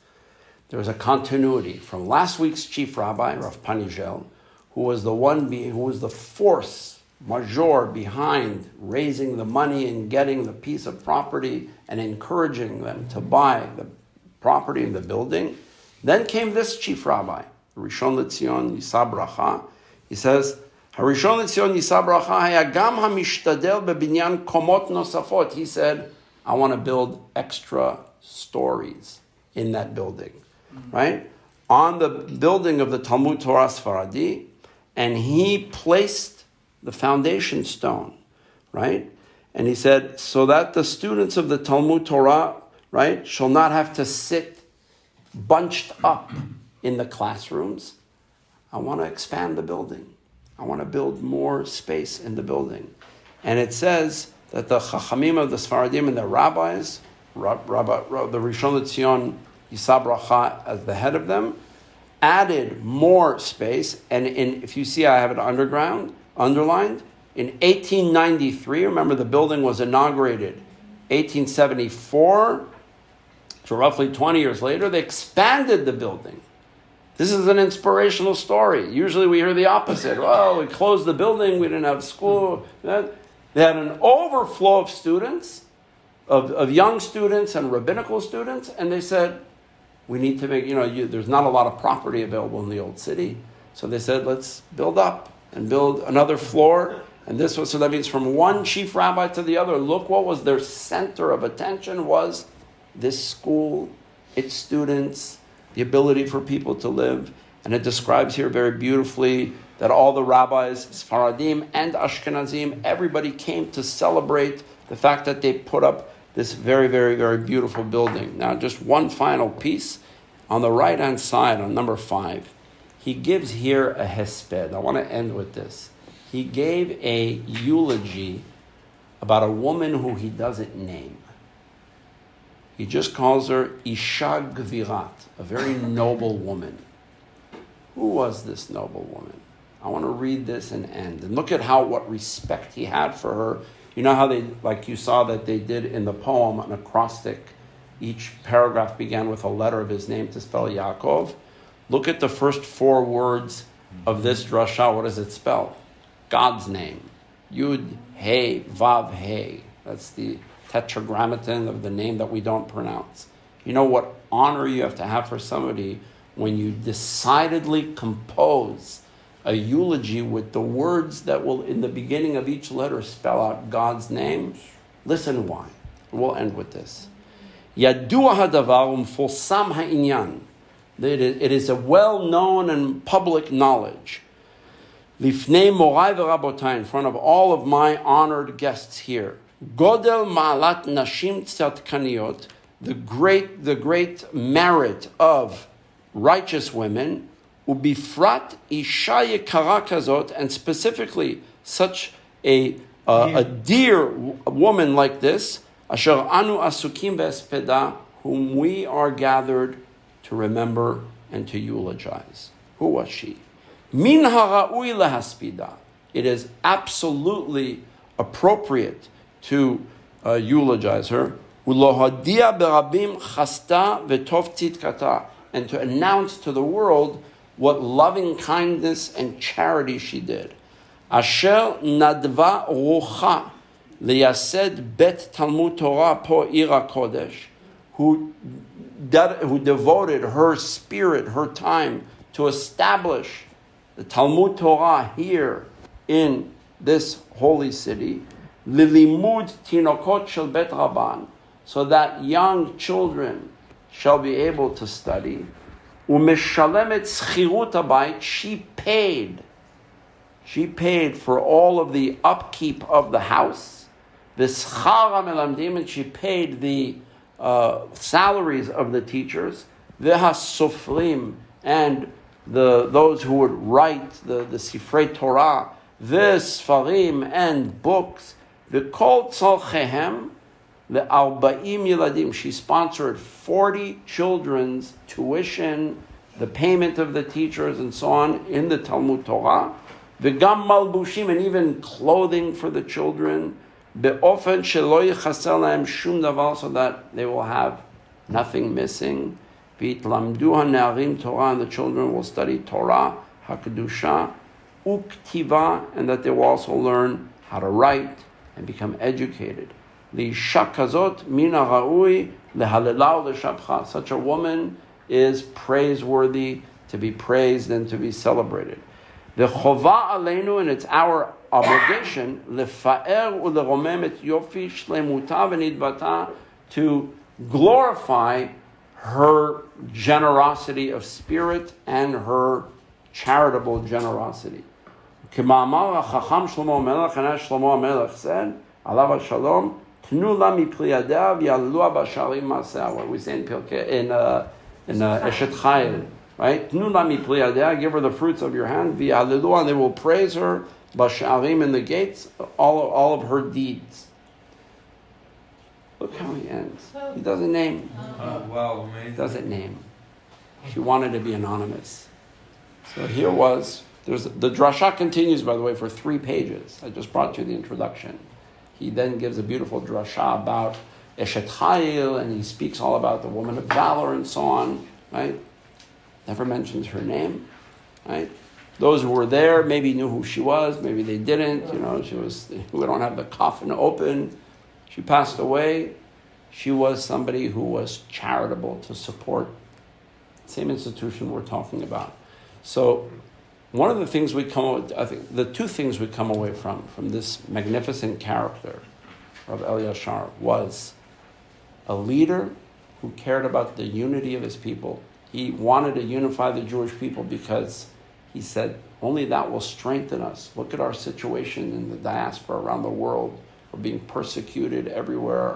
there is a continuity from last week's chief rabbi, Rav Panigel, who was the who was the force majeure behind raising the money and getting the piece of property and encouraging them to buy the property and the building. Then came this chief rabbi, Rishon LeZion Yisa Berakhah. He says, "Harishon LeZion Yisa Berakhah haya gam hamishtadel bebinyan komot nosafot." He said, "I want to build extra stories in that building, right? On the building of the Talmud Torah Sephardi, and he placed the foundation stone, right? And he said, so that the students of the Talmud Torah, right, shall not have to sit bunched up in the classrooms. I want to expand the building. I want to build more space in the building." And it says that the Chachamim of the Sephardim and the rabbis, the Rishon LeZion Yisa Berakhah as the head of them, added more space. And if you see, I have it underlined. In 1893, remember the building was inaugurated 1874, so roughly 20 years later, they expanded the building. This is an inspirational story. Usually we hear the opposite. Well, we closed the building, we didn't have school. They had an overflow of students, of young students and rabbinical students, and they said, we need to make, there's not a lot of property available in the old city. So they said, let's build up and build another floor. And so that means from one chief rabbi to the other, look what was their center of attention was this school, its students, the ability for people to live. And it describes here very beautifully that all the rabbis, Sephardim and Ashkenazim, everybody came to celebrate the fact that they put up this very, very, very beautiful building. Now, just one final piece. On the right-hand side, on number 5, he gives here a hesped. I want to end with this. He gave a eulogy about a woman who he doesn't name. He just calls her Isha Gvirat, a very noble woman. Who was this noble woman? I want to read this and end. And look at what respect he had for her. You know how like you saw that they did in the poem, an acrostic. Each paragraph began with a letter of his name to spell Yaakov. Look at the first 4 words of this drasha. What does it spell? God's name. Yud, He, Vav, He. That's the tetragrammaton of the name that we don't pronounce. You know what honor you have to have for somebody when you decidedly compose a eulogy with the words that will, in the beginning of each letter, spell out God's name. Listen why. We'll end with this. Yadua hadavar umfosam ha'inyan. It is a well-known and public knowledge. Lifnei morai v'rabotai, in front of all of my honored guests here. Godel ma'alat nashim tzadkaniot, the great merit of righteous women, ubifrat isha yekara kazot, and specifically such a dear woman like this, asher anu asukim ve'espeda, whom we are gathered to remember and to eulogize. Who was she? Min hara'ui lehaspida. It is absolutely appropriate to eulogize her. Ulohadia berabim chasta v'tov tzidkata, and to announce to the world what loving kindness and charity she did. Asher nadva rucha liyased bet Talmud Torah po ira kodesh, who devoted her spirit, her time, to establish the Talmud Torah here in this holy city, lilimud tinokot shel bet rabban, so that young children shall be able to study. Umeshalemet schirut habayit, she paid for all of the upkeep of the house. V'schar hamelamdim, and she paid the salaries of the teachers. V'hasofrim, and those who would write the Sifrei Torah, v'sfarim, and books. V'kol tzolchehem le'arba'im yeladim. She sponsored 40 children's tuition, the payment of the teachers, and so on in the Talmud Torah. V'gam malbushim, and even clothing for the children. Be'ofen shelo yichasel lahem shum davar, so that they will have nothing missing. V'itlamdu ha'ne'arim Torah, and the children will study Torah, HaKedusha, Uktiva, and that they will also learn how to write and become educated. L'isha kazot min ha'ra'ui lehalela u'leshabcha. Such a woman is praiseworthy to be praised and to be celebrated. The chova aleinu, and it's our obligation, lefa'er u'leromem et yofi shlemuta v'nidbata, to glorify her generosity of spirit and her charitable generosity. K'ma'amar Hakham Shlomo Melech, and as Shlomo Melech said, alav shalom, tnu la mipli yadeh v'yalua b'sharim ma'aseh. What we say in Eshet Chayil, right? Tnu la mipli yadeh, give her the fruits of your hand, v'yalua, and they will praise her b'sharim, in the gates, all of her deeds. Look how he ends. He doesn't name. Wow, amazing. He doesn't name. She wanted to be anonymous. So here was, the drasha continues, by the way, for 3 pages. I just brought you the introduction. He then gives a beautiful drasha about Eshet Chayil, and he speaks all about the woman of valor and so on, right? Never mentions her name, right? Those who were there maybe knew who she was, maybe they didn't. We don't have the coffin open. She passed away. She was somebody who was charitable to support the same institution we're talking about. So one of the things I think the 2 things we come away from this magnificent character of Elyashar was a leader who cared about the unity of his people. He wanted to unify the Jewish people because he said, only that will strengthen us. Look at our situation in the diaspora around the world. We're being persecuted everywhere.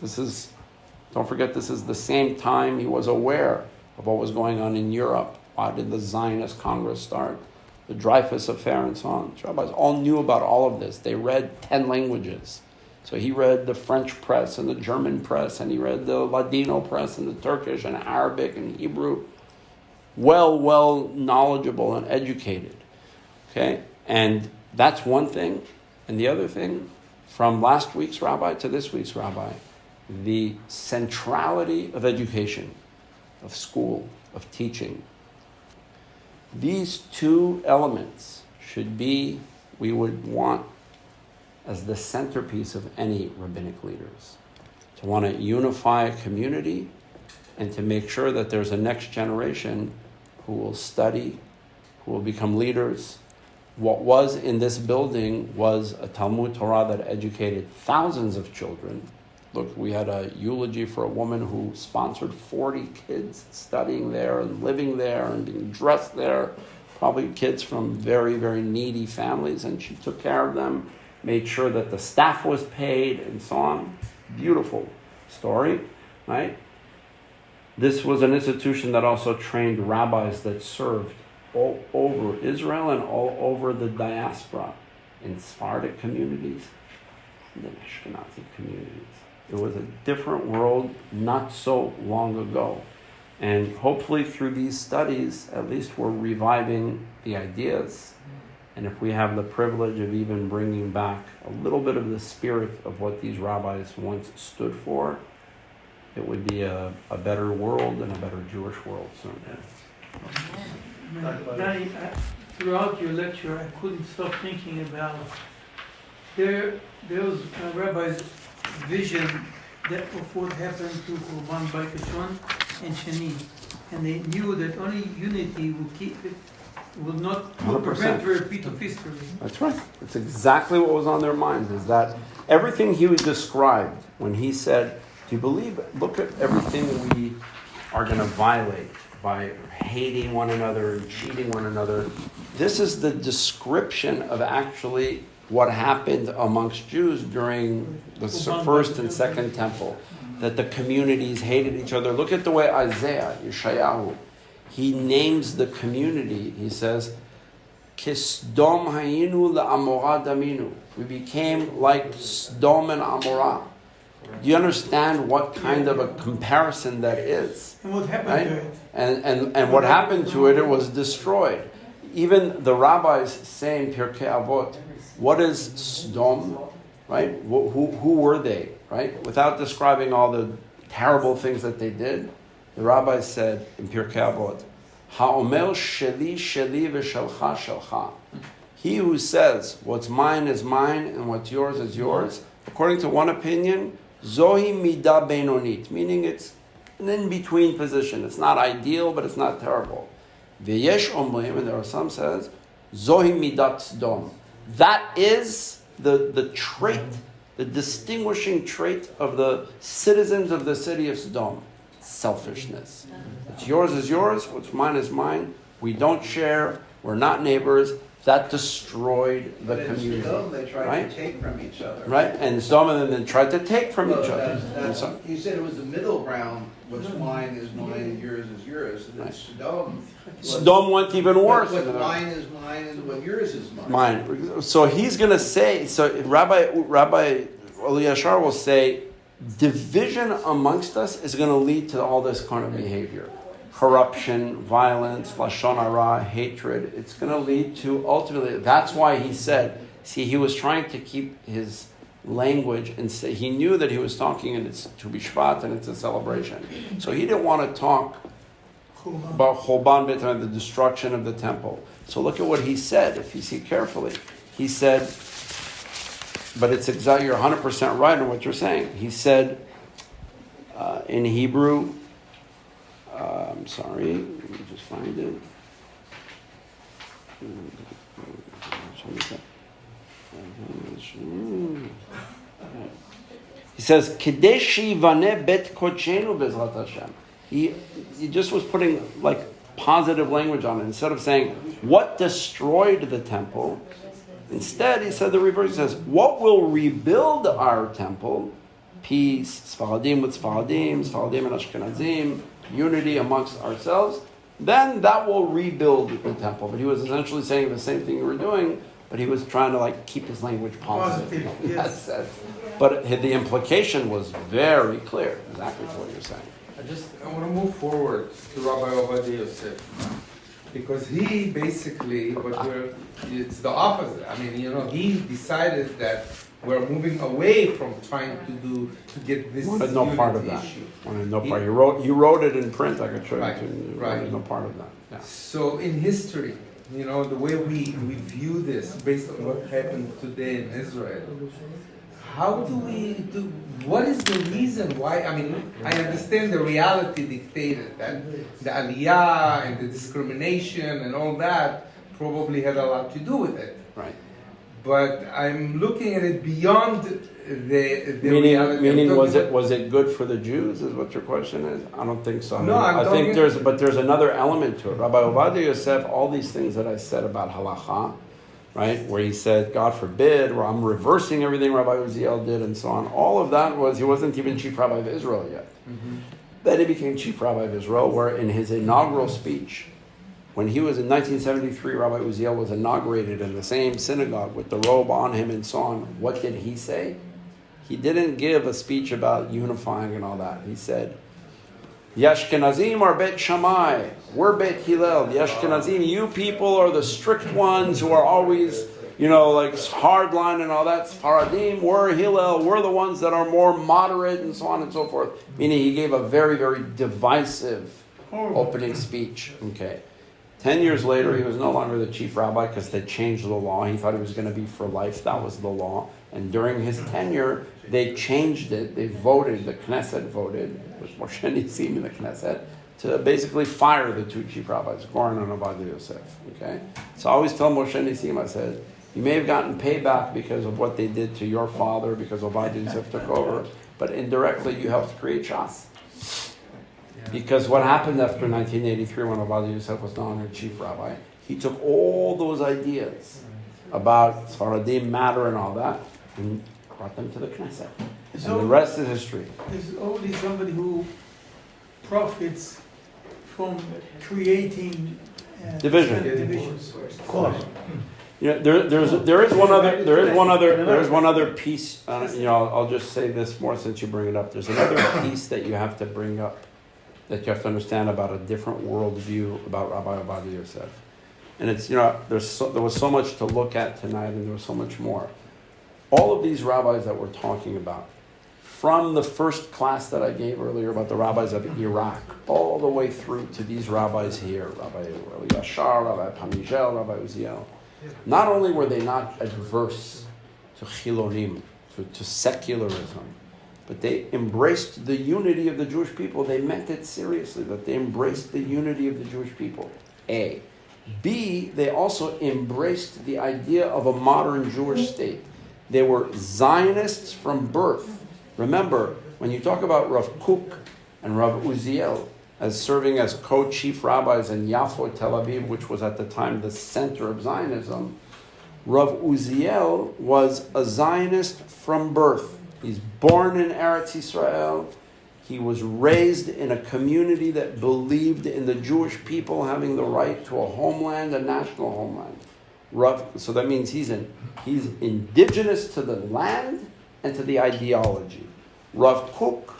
Don't forget, this is the same time he was aware of what was going on in Europe. Why did the Zionist Congress start? The Dreyfus Affair and so on. The rabbis all knew about all of this. They read 10 languages. So he read the French press and the German press, and he read the Ladino press and the Turkish and Arabic and Hebrew. Well knowledgeable and educated. Okay? And that's one thing. And the other thing, from last week's rabbi to this week's rabbi, the centrality of education, of school, of teaching. These 2 elements should be, we would want as the centerpiece of any rabbinic leaders. To want to unify a community and to make sure that there's a next generation who will study, who will become leaders. What was in this building was a Talmud Torah that educated thousands of children. Look, we had a eulogy for a woman who sponsored 40 kids studying there and living there and being dressed there, probably kids from very, very needy families, and she took care of them. made sure that the staff was paid, and so on. Beautiful story, right? This was an institution that also trained rabbis that served all over Israel and all over the diaspora, in Sephardic communities and in Ashkenazi communities. It was a different world not so long ago. And hopefully through these studies, at least we're reviving the ideas. And if we have the privilege of even bringing back a little bit of the spirit of what these rabbis once stood for, it would be a better world and a better Jewish world soon. Danny, throughout your lecture, I couldn't stop thinking about there was a rabbi's vision of what happened to Korban Beit Rishon and Shani, and they knew that only unity would not 100%. prevent the repeat of history. That's right. That's exactly what was on their minds, is that everything he described when he said, do you believe, look at everything we are going to violate by hating one another and cheating one another. This is the description of actually what happened amongst Jews during the first and second temple, that the communities hated each other. Look at the way Isaiah, Yeshayahu, he names the community. He says, Kisdom hayinu la'amorah daminu. We became like Sdom and Amorah. Do you understand what kind of a comparison that is? And what happened Right? to it? And what happened to it, it was destroyed. Even the rabbis say in Pirkei Avot, what is Sodom, right? Who were they, right? Without describing all the terrible things that they did, the rabbis said in Pirkei Avot, Ha'omer sheli sheli v'shelcha shelcha. He who says what's mine is mine and what's yours is yours, according to one opinion, Zohi midah beinonit, meaning it's an in-between position. It's not ideal, but it's not terrible. V'yesh omrim, and there are some says, Zohi midat Sdom. That is the trait, the distinguishing trait of the citizens of the city of Sodom. Selfishness. What's yours is yours, what's mine is mine. We don't share, we're not neighbors. That destroyed the But in community. Sodom, they tried right? to take from each other. Right? And some of them then tried to take from Well, each other. that's- And so- he said it was the middle ground, what's mine is mine and yours is yours. And then Right. Sodom. was- Sodom went even worse. What mine is mine and what yours is mine. Mine. So he's going to say, so Rabbi Elyashar will say, division amongst us is going to lead to all this kind of behavior. Corruption, violence, lashon hara, hatred. It's going to lead to ultimately, that's why he said, see, he was trying to keep his language and say, he knew that he was talking and it's Tu B'Shvat and it's a celebration. So he didn't want to talk about Choban Beit HaMikdash, the destruction of the temple. So look at what he said, if you see carefully. He said, but it's exactly, you're 100% right in what you're saying. He said in Hebrew, I'm sorry, let me just find it. He says, Kadesh Yivane Bet Kodshenu Bezrat Hashem. He just was putting like positive language on it. Instead of saying, what destroyed the temple? Instead, he said the reverse. He says, what will rebuild our temple? Peace, Sephardim with Sephardim, Sephardim and Ashkenazim, unity amongst ourselves. Then that will rebuild the temple. But he was essentially saying the same thing you were doing, but he was trying to like keep his language positive. In that sense. But the implication was very clear, exactly what you're saying. I want to move forward to Rabbi Ovadia Yosef, because he basically, it's the opposite. I mean, he decided that we're moving away from trying to get this Wanted no part of that. issue. Wanted no part. You wrote it in print. I could show Right, you. You right. wanted no part of that. Yeah. So in history, the way we view this based on what happened today in Israel, how do what is the reason why? I mean, I understand the reality dictated that the aliyah and the discrimination and all that probably had a lot to do with it. Right. But I'm looking at it beyond the reality. Meaning, was it good for the Jews? Is what your question is? I don't think so. No, I think there's another element to it. Rabbi Ovadia Yosef, all these things that I said about halacha, right? Where he said, God forbid, or I'm reversing everything Rabbi Uziel did and so on. All of that was, he wasn't even Chief Rabbi of Israel yet. Then he became Chief Rabbi of Israel, where in his inaugural speech, when he was in 1973, Rabbi Uziel was inaugurated in the same synagogue with the robe on him and so on. What did he say? He didn't give a speech about unifying and all that. He said, the Ashkenazim are Bet Shammai, we're Bet Hillel. The Ashkenazim, you people are the strict ones who are always, like hardline and all that. Sephardim, we're Hillel, we're the ones that are more moderate and so on and so forth. Meaning he gave a very, very divisive opening speech. Okay. 10 years later, he was no longer the chief rabbi because they changed the law. He thought he was going to be for life. That was the law. And during his tenure, they changed it. They voted, the Knesset voted, with Moshe Nissim in the Knesset, to basically fire the two chief rabbis, Goren and Ovadia Yosef. Okay? So I always tell Moshe Nissim, I said, you may have gotten payback because of what they did to your father, because Ovadia Yosef took over, but indirectly you helped create Shas. Because what happened after 1983 when Ovadia Yosef was not honored chief rabbi, he took all those ideas about Sephardim matter and all that and brought them to the Knesset. And the rest is history. There's always somebody who profits from creating divisions. Of course. There is one other piece. I'll just say this more since you bring it up. There's another piece that you have to bring up, that you have to understand about a different worldview about Rabbi Ovadia Yosef. And it's, there was so much to look at tonight, and there was so much more. All of these rabbis that we're talking about, from the first class that I gave earlier about the rabbis of Iraq, all the way through to these rabbis here, Rabbi Elyashar, Rabbi Pamijel, Rabbi Uziel, not only were they not adverse to chilonim, to secularism, but they embraced the unity of the Jewish people. They meant it seriously, that they embraced the unity of the Jewish people. A. B, they also embraced the idea of a modern Jewish state. They were Zionists from birth. Remember, when you talk about Rav Kook and Rav Uziel as serving as co-chief rabbis in Yafo, Tel Aviv, which was at the time the center of Zionism, Rav Uziel was a Zionist from birth. He's born in Eretz Yisrael. He was raised in a community that believed in the Jewish people having the right to a homeland, a national homeland. So that means he's indigenous to the land and to the ideology. Rav Kook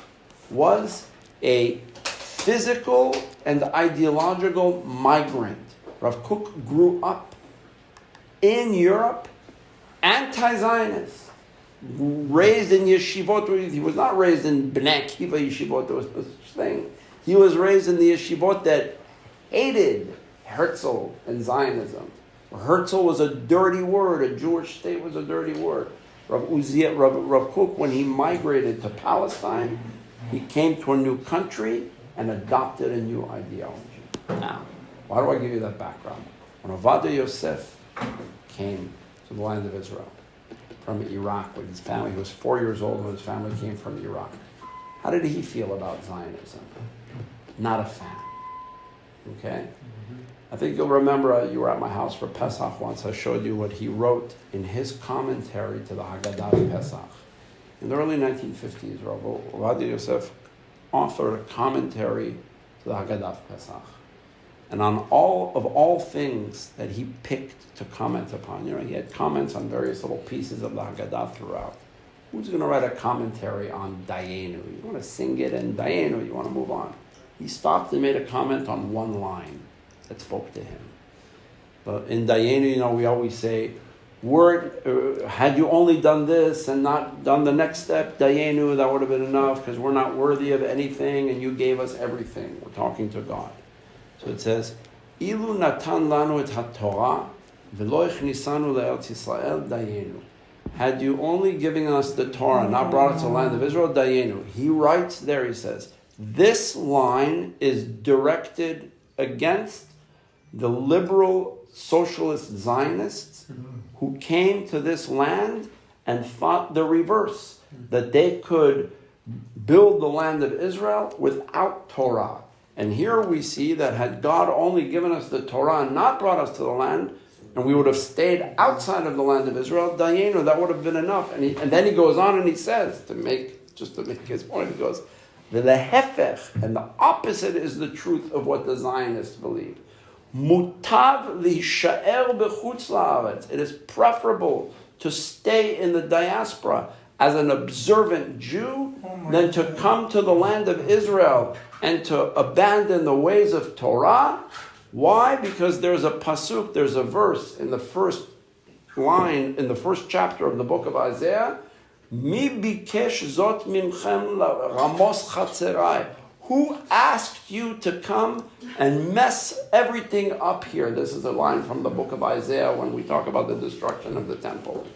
was a physical and ideological migrant. Rav Kook grew up in Europe, anti-Zionist. Raised in yeshivot. He was not raised in Bnei Akiva yeshivot. There was no such thing. He was raised in the yeshivot that hated Herzl and Zionism. Herzl was a dirty word. A Jewish state was a dirty word. Rav Kook, when he migrated to Palestine, he came to a new country and adopted a new ideology. Now, why do I give you that background? When Ovadia Yosef came to the land of Israel, from Iraq with his family. He was 4 years old when his family came from Iraq. How did he feel about Zionism? Not a fan. Okay? I think you'll remember you were at my house for Pesach once. I showed you what he wrote in his commentary to the Haggadah of Pesach. In the early 1950s, Rav Ovadia Yosef authored a commentary to the Haggadah of Pesach. And on all things that he picked to comment upon, he had comments on various little pieces of the Haggadah throughout. Who's going to write a commentary on Dayenu? You want to sing it and Dayenu, you want to move on. He stopped and made a comment on one line that spoke to him. But in Dayenu, we always say, had you only done this and not done the next step, Dayenu, that would have been enough because we're not worthy of anything and you gave us everything. We're talking to God. So it says, Ilu natan lanu et ha-Torah, v'lo ichnisanu le'eretz Yisrael, dayenu. Had you only given us the Torah, not brought us to the land of Israel, dayenu. He writes there, he says, this line is directed against the liberal socialist Zionists who came to this land and thought the reverse, that they could build the land of Israel without Torah. And here we see that had God only given us the Torah and not brought us to the land, and we would have stayed outside of the land of Israel, Dayenu, that would have been enough. And then he goes on and he says, to make his point, he goes, the lehefech, and the opposite is the truth of what the Zionists believe. Mutav lishaer bechutz la'aretz. It is preferable to stay in the diaspora as an observant Jew than to come to the land of Israel and to abandon the ways of Torah. Why? Because there's a pasuk, there's a verse in the first line, in the first chapter of the book of Isaiah, Mi bikesh zot mimchem ramos chatzerai. Who asked you to come and mess everything up here? This is a line from the book of Isaiah when we talk about the destruction of the temple.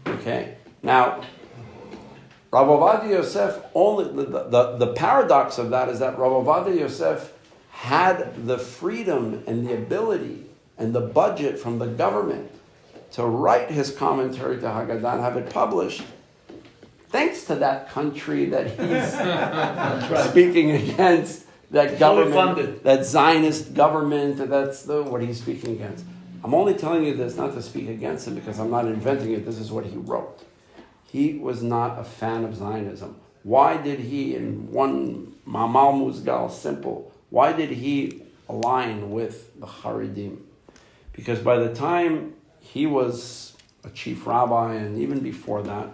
Okay, now, Rav Ovadia Yosef, the paradox of that is that Rav Ovadia Yosef had the freedom and the ability and the budget from the government to write his commentary to Haggadah and have it published, thanks to that country that he's speaking against, that government, that Zionist government, that's what he's speaking against. I'm only telling you this not to speak against him because I'm not inventing it. This is what he wrote. He was not a fan of Zionism. Why did he, in one Mamal Muzgal, simple, why did he align with the Haredim? Because by the time he was a chief rabbi, and even before that,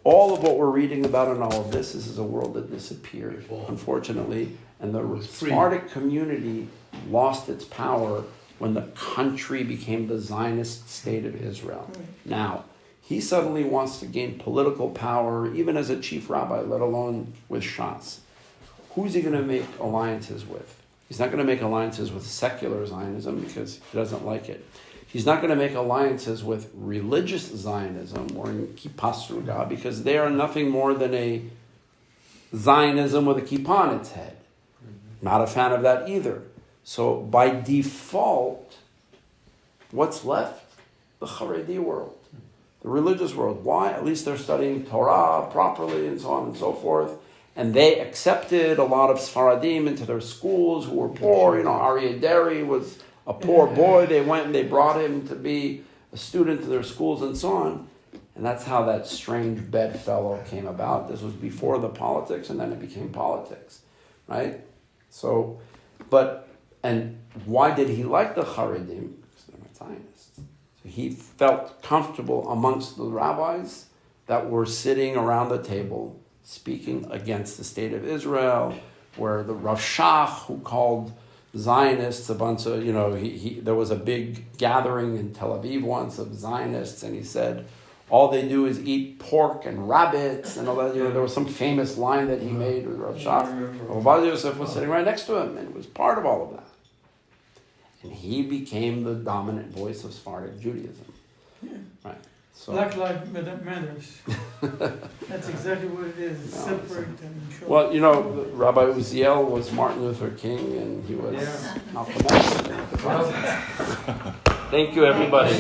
all of what we're reading about in all of this is a world that disappeared, unfortunately, and the Sephardic community lost its power when the country became the Zionist state of Israel. Now, he suddenly wants to gain political power, even as a chief rabbi, let alone with Shas. Who's he going to make alliances with? He's not going to make alliances with secular Zionism because he doesn't like it. He's not going to make alliances with religious Zionism or Kippah Sruga because they are nothing more than a Zionism with a kippah on its head. Not a fan of that either. So by default, what's left? The Haredi world, the religious world. Why? At least they're studying Torah properly and so on and so forth. And they accepted a lot of Sephardim into their schools who were poor. You know, Aryeh Deri was a poor boy. They went and they brought him to be a student to their schools and so on. And that's how that strange bedfellow came about. This was before the politics, and then it became politics, right? So, and why did he like the Haredim? Because they're not Zionists. So he felt comfortable amongst the rabbis that were sitting around the table speaking against the state of Israel, where the Rav Shach, who called Zionists a bunch of, there was a big gathering in Tel Aviv once of Zionists, and he said, all they do is eat pork and rabbits, and all that. There was some famous line that he made with Rav Shach. Rav Ovadia Yosef was sitting right next to him, and was part of all of that. And he became the dominant voice of Sephardic Judaism. Yeah. Right. So, Black lives matters. That's exactly what it is. It's separate and show. Well, Rabbi Uziel was Martin Luther King, and he was Malcolm X. Thank you, everybody.